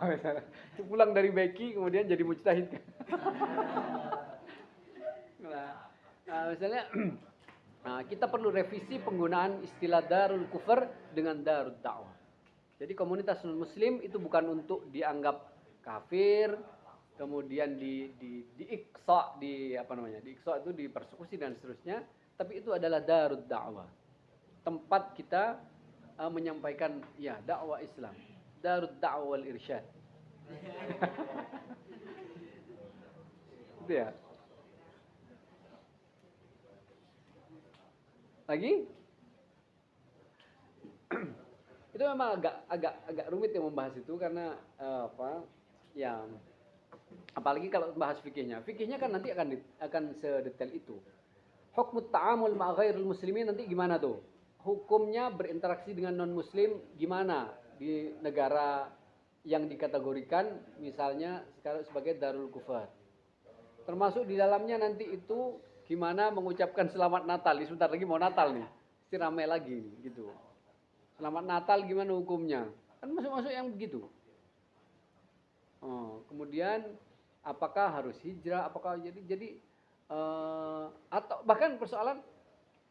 pulang dari Beki kemudian jadi mujtahid. Nah, misalnya kita perlu revisi penggunaan istilah Darul Kufar dengan Darul Dakwah. Jadi komunitas non muslim itu bukan untuk dianggap kafir, kemudian diiksa, diiksa itu dipersekusi dan seterusnya, tapi itu adalah Darul Dakwah. Tempat kita menyampaikan ya dakwah Islam, Darul Dakwah wal Irsyad. Itu ya. Lagi? Itu memang agak rumit yang membahas itu karena ya apalagi kalau bahas fikihnya. Fikihnya kan nanti akan sedetail itu. Hukmut ta'amul ma'a ghairil muslimin nanti gimana tuh? Hukumnya berinteraksi dengan non muslim gimana di negara yang dikategorikan misalnya sekarang sebagai Darul Kufar. Termasuk di dalamnya nanti itu gimana mengucapkan selamat Natal. Sebentar lagi mau Natal nih. Pasti ramai lagi gitu. Selamat Natal gimana hukumnya? Kan masuk-masuk yang begitu. Kemudian apakah harus hijrah? Apakah jadi atau bahkan persoalan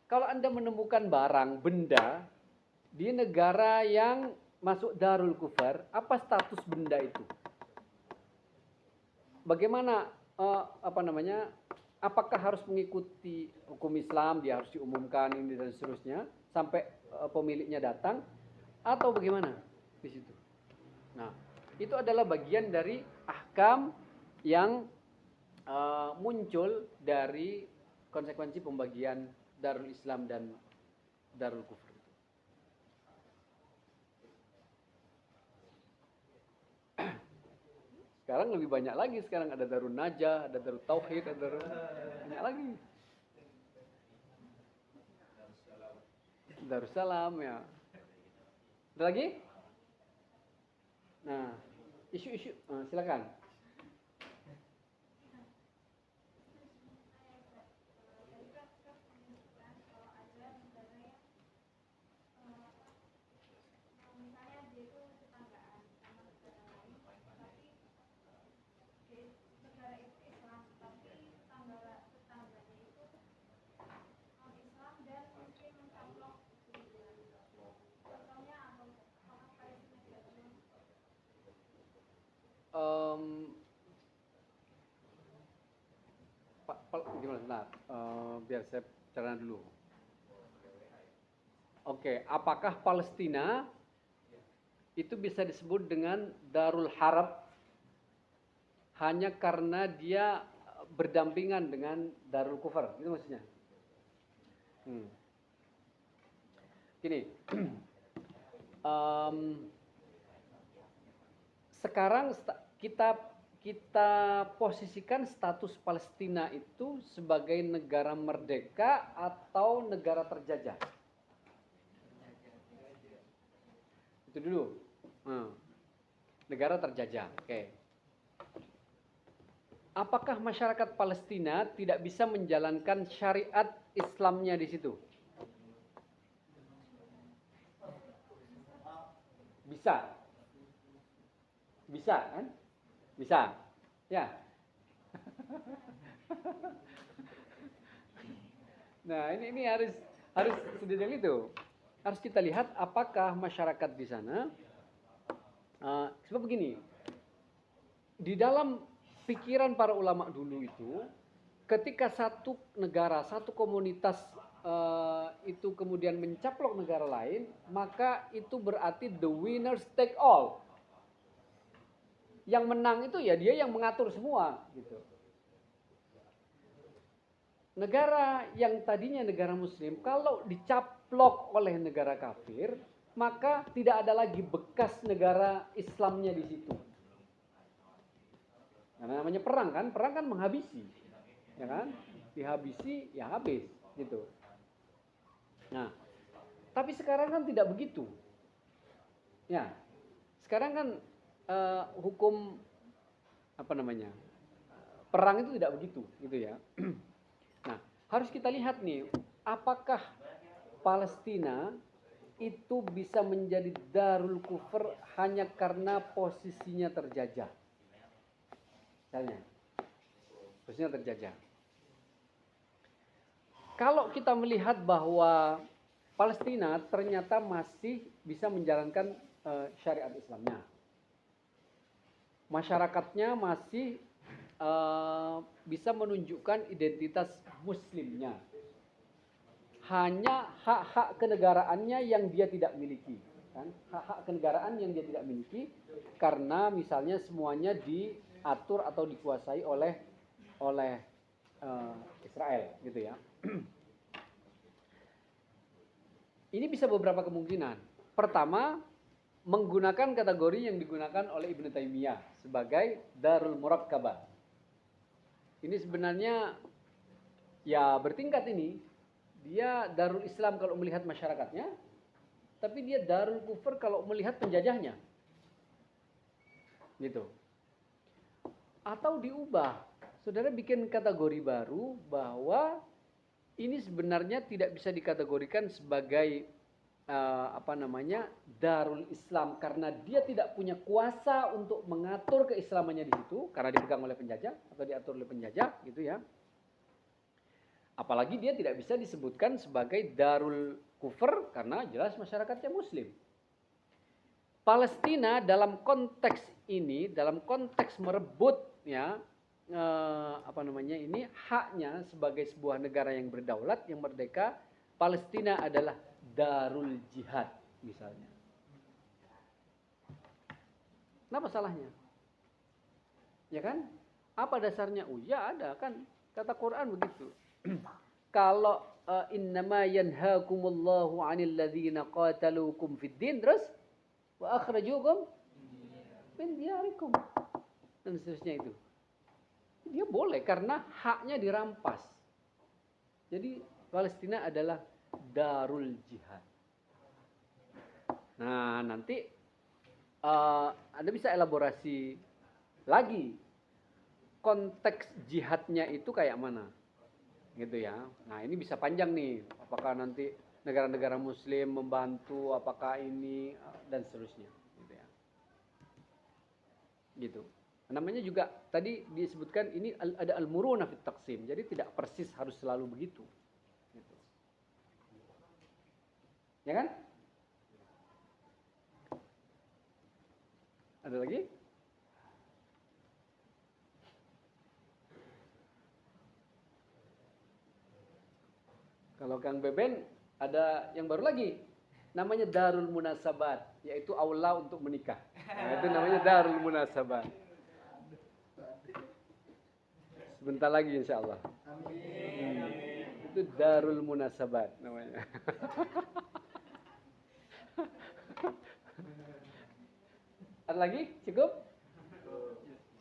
kalau Anda menemukan barang, benda di negara yang masuk Darul Kufar, apa status benda itu? Bagaimana apakah harus mengikuti hukum Islam, dia harus diumumkan ini dan seterusnya sampai pemiliknya datang atau bagaimana di situ? Nah, itu adalah bagian dari ahkam yang muncul dari konsekuensi pembagian Darul Islam dan Darul Kufur. Sekarang lebih banyak lagi, sekarang ada Darul Najah, ada Darul Tauhid, ada Darul banyak lagi. Darussalam ya. Ada lagi? Nah, isu-isu, silakan. Gimana? Nah, biar saya cerna dulu. Oke, apakah Palestina itu bisa disebut dengan Darul Harb hanya karena dia berdampingan dengan Darul Kufar? Itu maksudnya. Gini, sekarang kita posisikan status Palestina itu sebagai negara merdeka atau negara terjajah. Itu dulu. Negara terjajah. Oke. Apakah masyarakat Palestina tidak bisa menjalankan syariat Islamnya di situ? Bisa. Bisa kan? Bisa. Ya. Nah, ini harus sedetail itu. Harus kita lihat apakah masyarakat di sana sebab begini. Di dalam pikiran para ulama dulu itu, ketika satu negara, satu komunitas itu kemudian mencaplok negara lain, maka itu berarti the winners take all. Yang menang itu ya dia yang mengatur semua gitu. negara yang tadinya negara muslim kalau dicaplok oleh negara kafir, maka tidak ada lagi bekas negara Islamnya di situ. Karena namanya perang kan menghabisi, ya kan? Dihabisi, ya habis, gitu. Nah, tapi sekarang kan tidak begitu. Ya, sekarang kan hukum apa namanya? Perang itu tidak begitu, gitu ya. Nah, harus kita lihat nih, apakah Palestina itu bisa menjadi darul kufur hanya karena posisinya terjajah. Misalnya, posisinya terjajah. Kalau kita melihat bahwa Palestina ternyata masih bisa menjalankan syariat Islamnya, masyarakatnya masih bisa menunjukkan identitas muslimnya, hanya hak-hak kenegaraannya yang dia tidak miliki, kan? Hak-hak kenegaraan yang dia tidak miliki karena misalnya semuanya diatur atau dikuasai oleh Israel, gitu ya. Ini bisa beberapa kemungkinan. Pertama, menggunakan kategori yang digunakan oleh Ibnu Taimiyah sebagai Darul Murakkabah. Ini sebenarnya ya bertingkat ini. Dia Darul Islam kalau melihat masyarakatnya, tapi dia Darul Kufur kalau melihat penjajahnya. Gitu. Atau diubah. Saudara bikin kategori baru bahwa ini sebenarnya tidak bisa dikategorikan sebagai Darul Islam karena dia tidak punya kuasa untuk mengatur keislamannya di situ karena dipegang oleh penjajah atau diatur oleh penjajah, gitu ya. Apalagi dia tidak bisa disebutkan sebagai Darul Kufur karena jelas masyarakatnya muslim. Palestina dalam konteks ini, dalam konteks merebut ya ini haknya sebagai sebuah negara yang berdaulat, yang merdeka, Palestina adalah Darul Jihad misalnya. Kenapa salahnya? Ya kan? Apa dasarnya? Oh ya ada kan, kata Quran begitu. Kalau innama yanhaakumullahu 'anil ladzina qataluukum fid din, terus wa akhrajukum min diyarikum, dan seterusnya itu. Dia boleh karena haknya dirampas. Jadi Palestina adalah Darul Jihad. Nah, nanti Anda bisa elaborasi lagi konteks jihadnya itu kayak mana, gitu ya. Nah, ini bisa panjang nih. Apakah nanti negara-negara Muslim membantu, apakah ini dan seterusnya, gitu ya. Gitu. Namanya juga tadi disebutkan ini ada al-murunah fit taqsim. Jadi tidak persis harus selalu begitu. Gitu. Ya kan? Ada lagi? Kalau Kang Beben ada yang baru lagi. Namanya Darul Munasabat, yaitu aula untuk menikah. Nah, itu namanya Darul Munasabat. Sebentar lagi insya Allah. Itu Darul Munasabat namanya. Ada lagi? Cukup?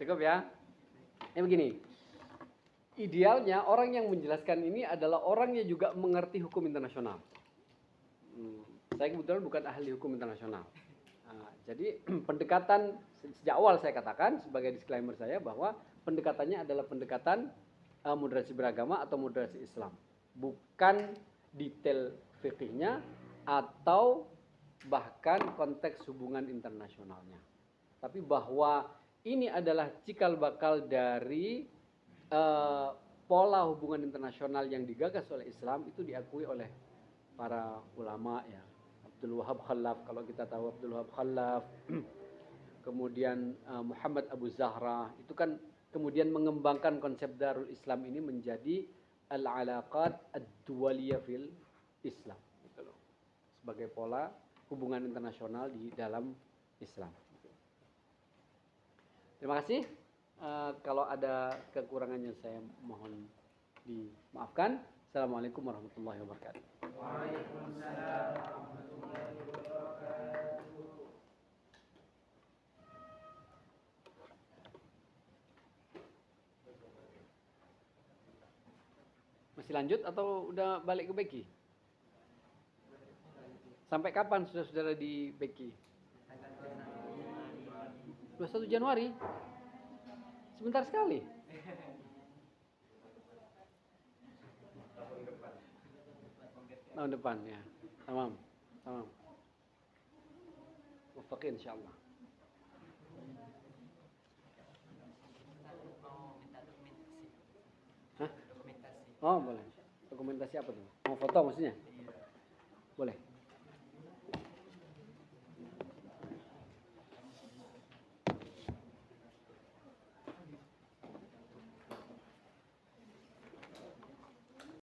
Cukup ya? Yang begini. Idealnya orang yang menjelaskan ini adalah orang yang juga mengerti hukum internasional. Saya kebetulan bukan ahli hukum internasional. Nah, jadi pendekatan sejak awal saya katakan sebagai disclaimer saya bahwa pendekatannya adalah pendekatan moderasi beragama atau moderasi Islam, bukan detail fikihnya atau bahkan konteks hubungan internasionalnya. Tapi bahwa ini adalah cikal bakal dari pola hubungan internasional yang digagas oleh Islam, itu diakui oleh para ulama ya. Abdul Wahab Khalaf, kalau kita tahu Abdul Wahab Khalaf, kemudian Muhammad Abu Zahra, itu kan kemudian mengembangkan konsep Darul Islam ini menjadi al-alaqat ad-duwaliyah fil Islam, gitu loh. Sebagai pola hubungan internasional di dalam Islam. Terima kasih. Kalau ada kekurangannya saya mohon dimaafkan. Assalamualaikum warahmatullahi wabarakatuh. Masih lanjut atau udah balik ke Beki? Sampai kapan saudara-saudara di Beki? 21 Januari? Sebentar sekali. Tahun depan ya. Tamam. Mufakin insyaallah. Mau minta dokumentasi. Hah? Dokumentasi. Oh, boleh. Dokumentasi apa tuh? Mau foto maksudnya? Iya. Boleh.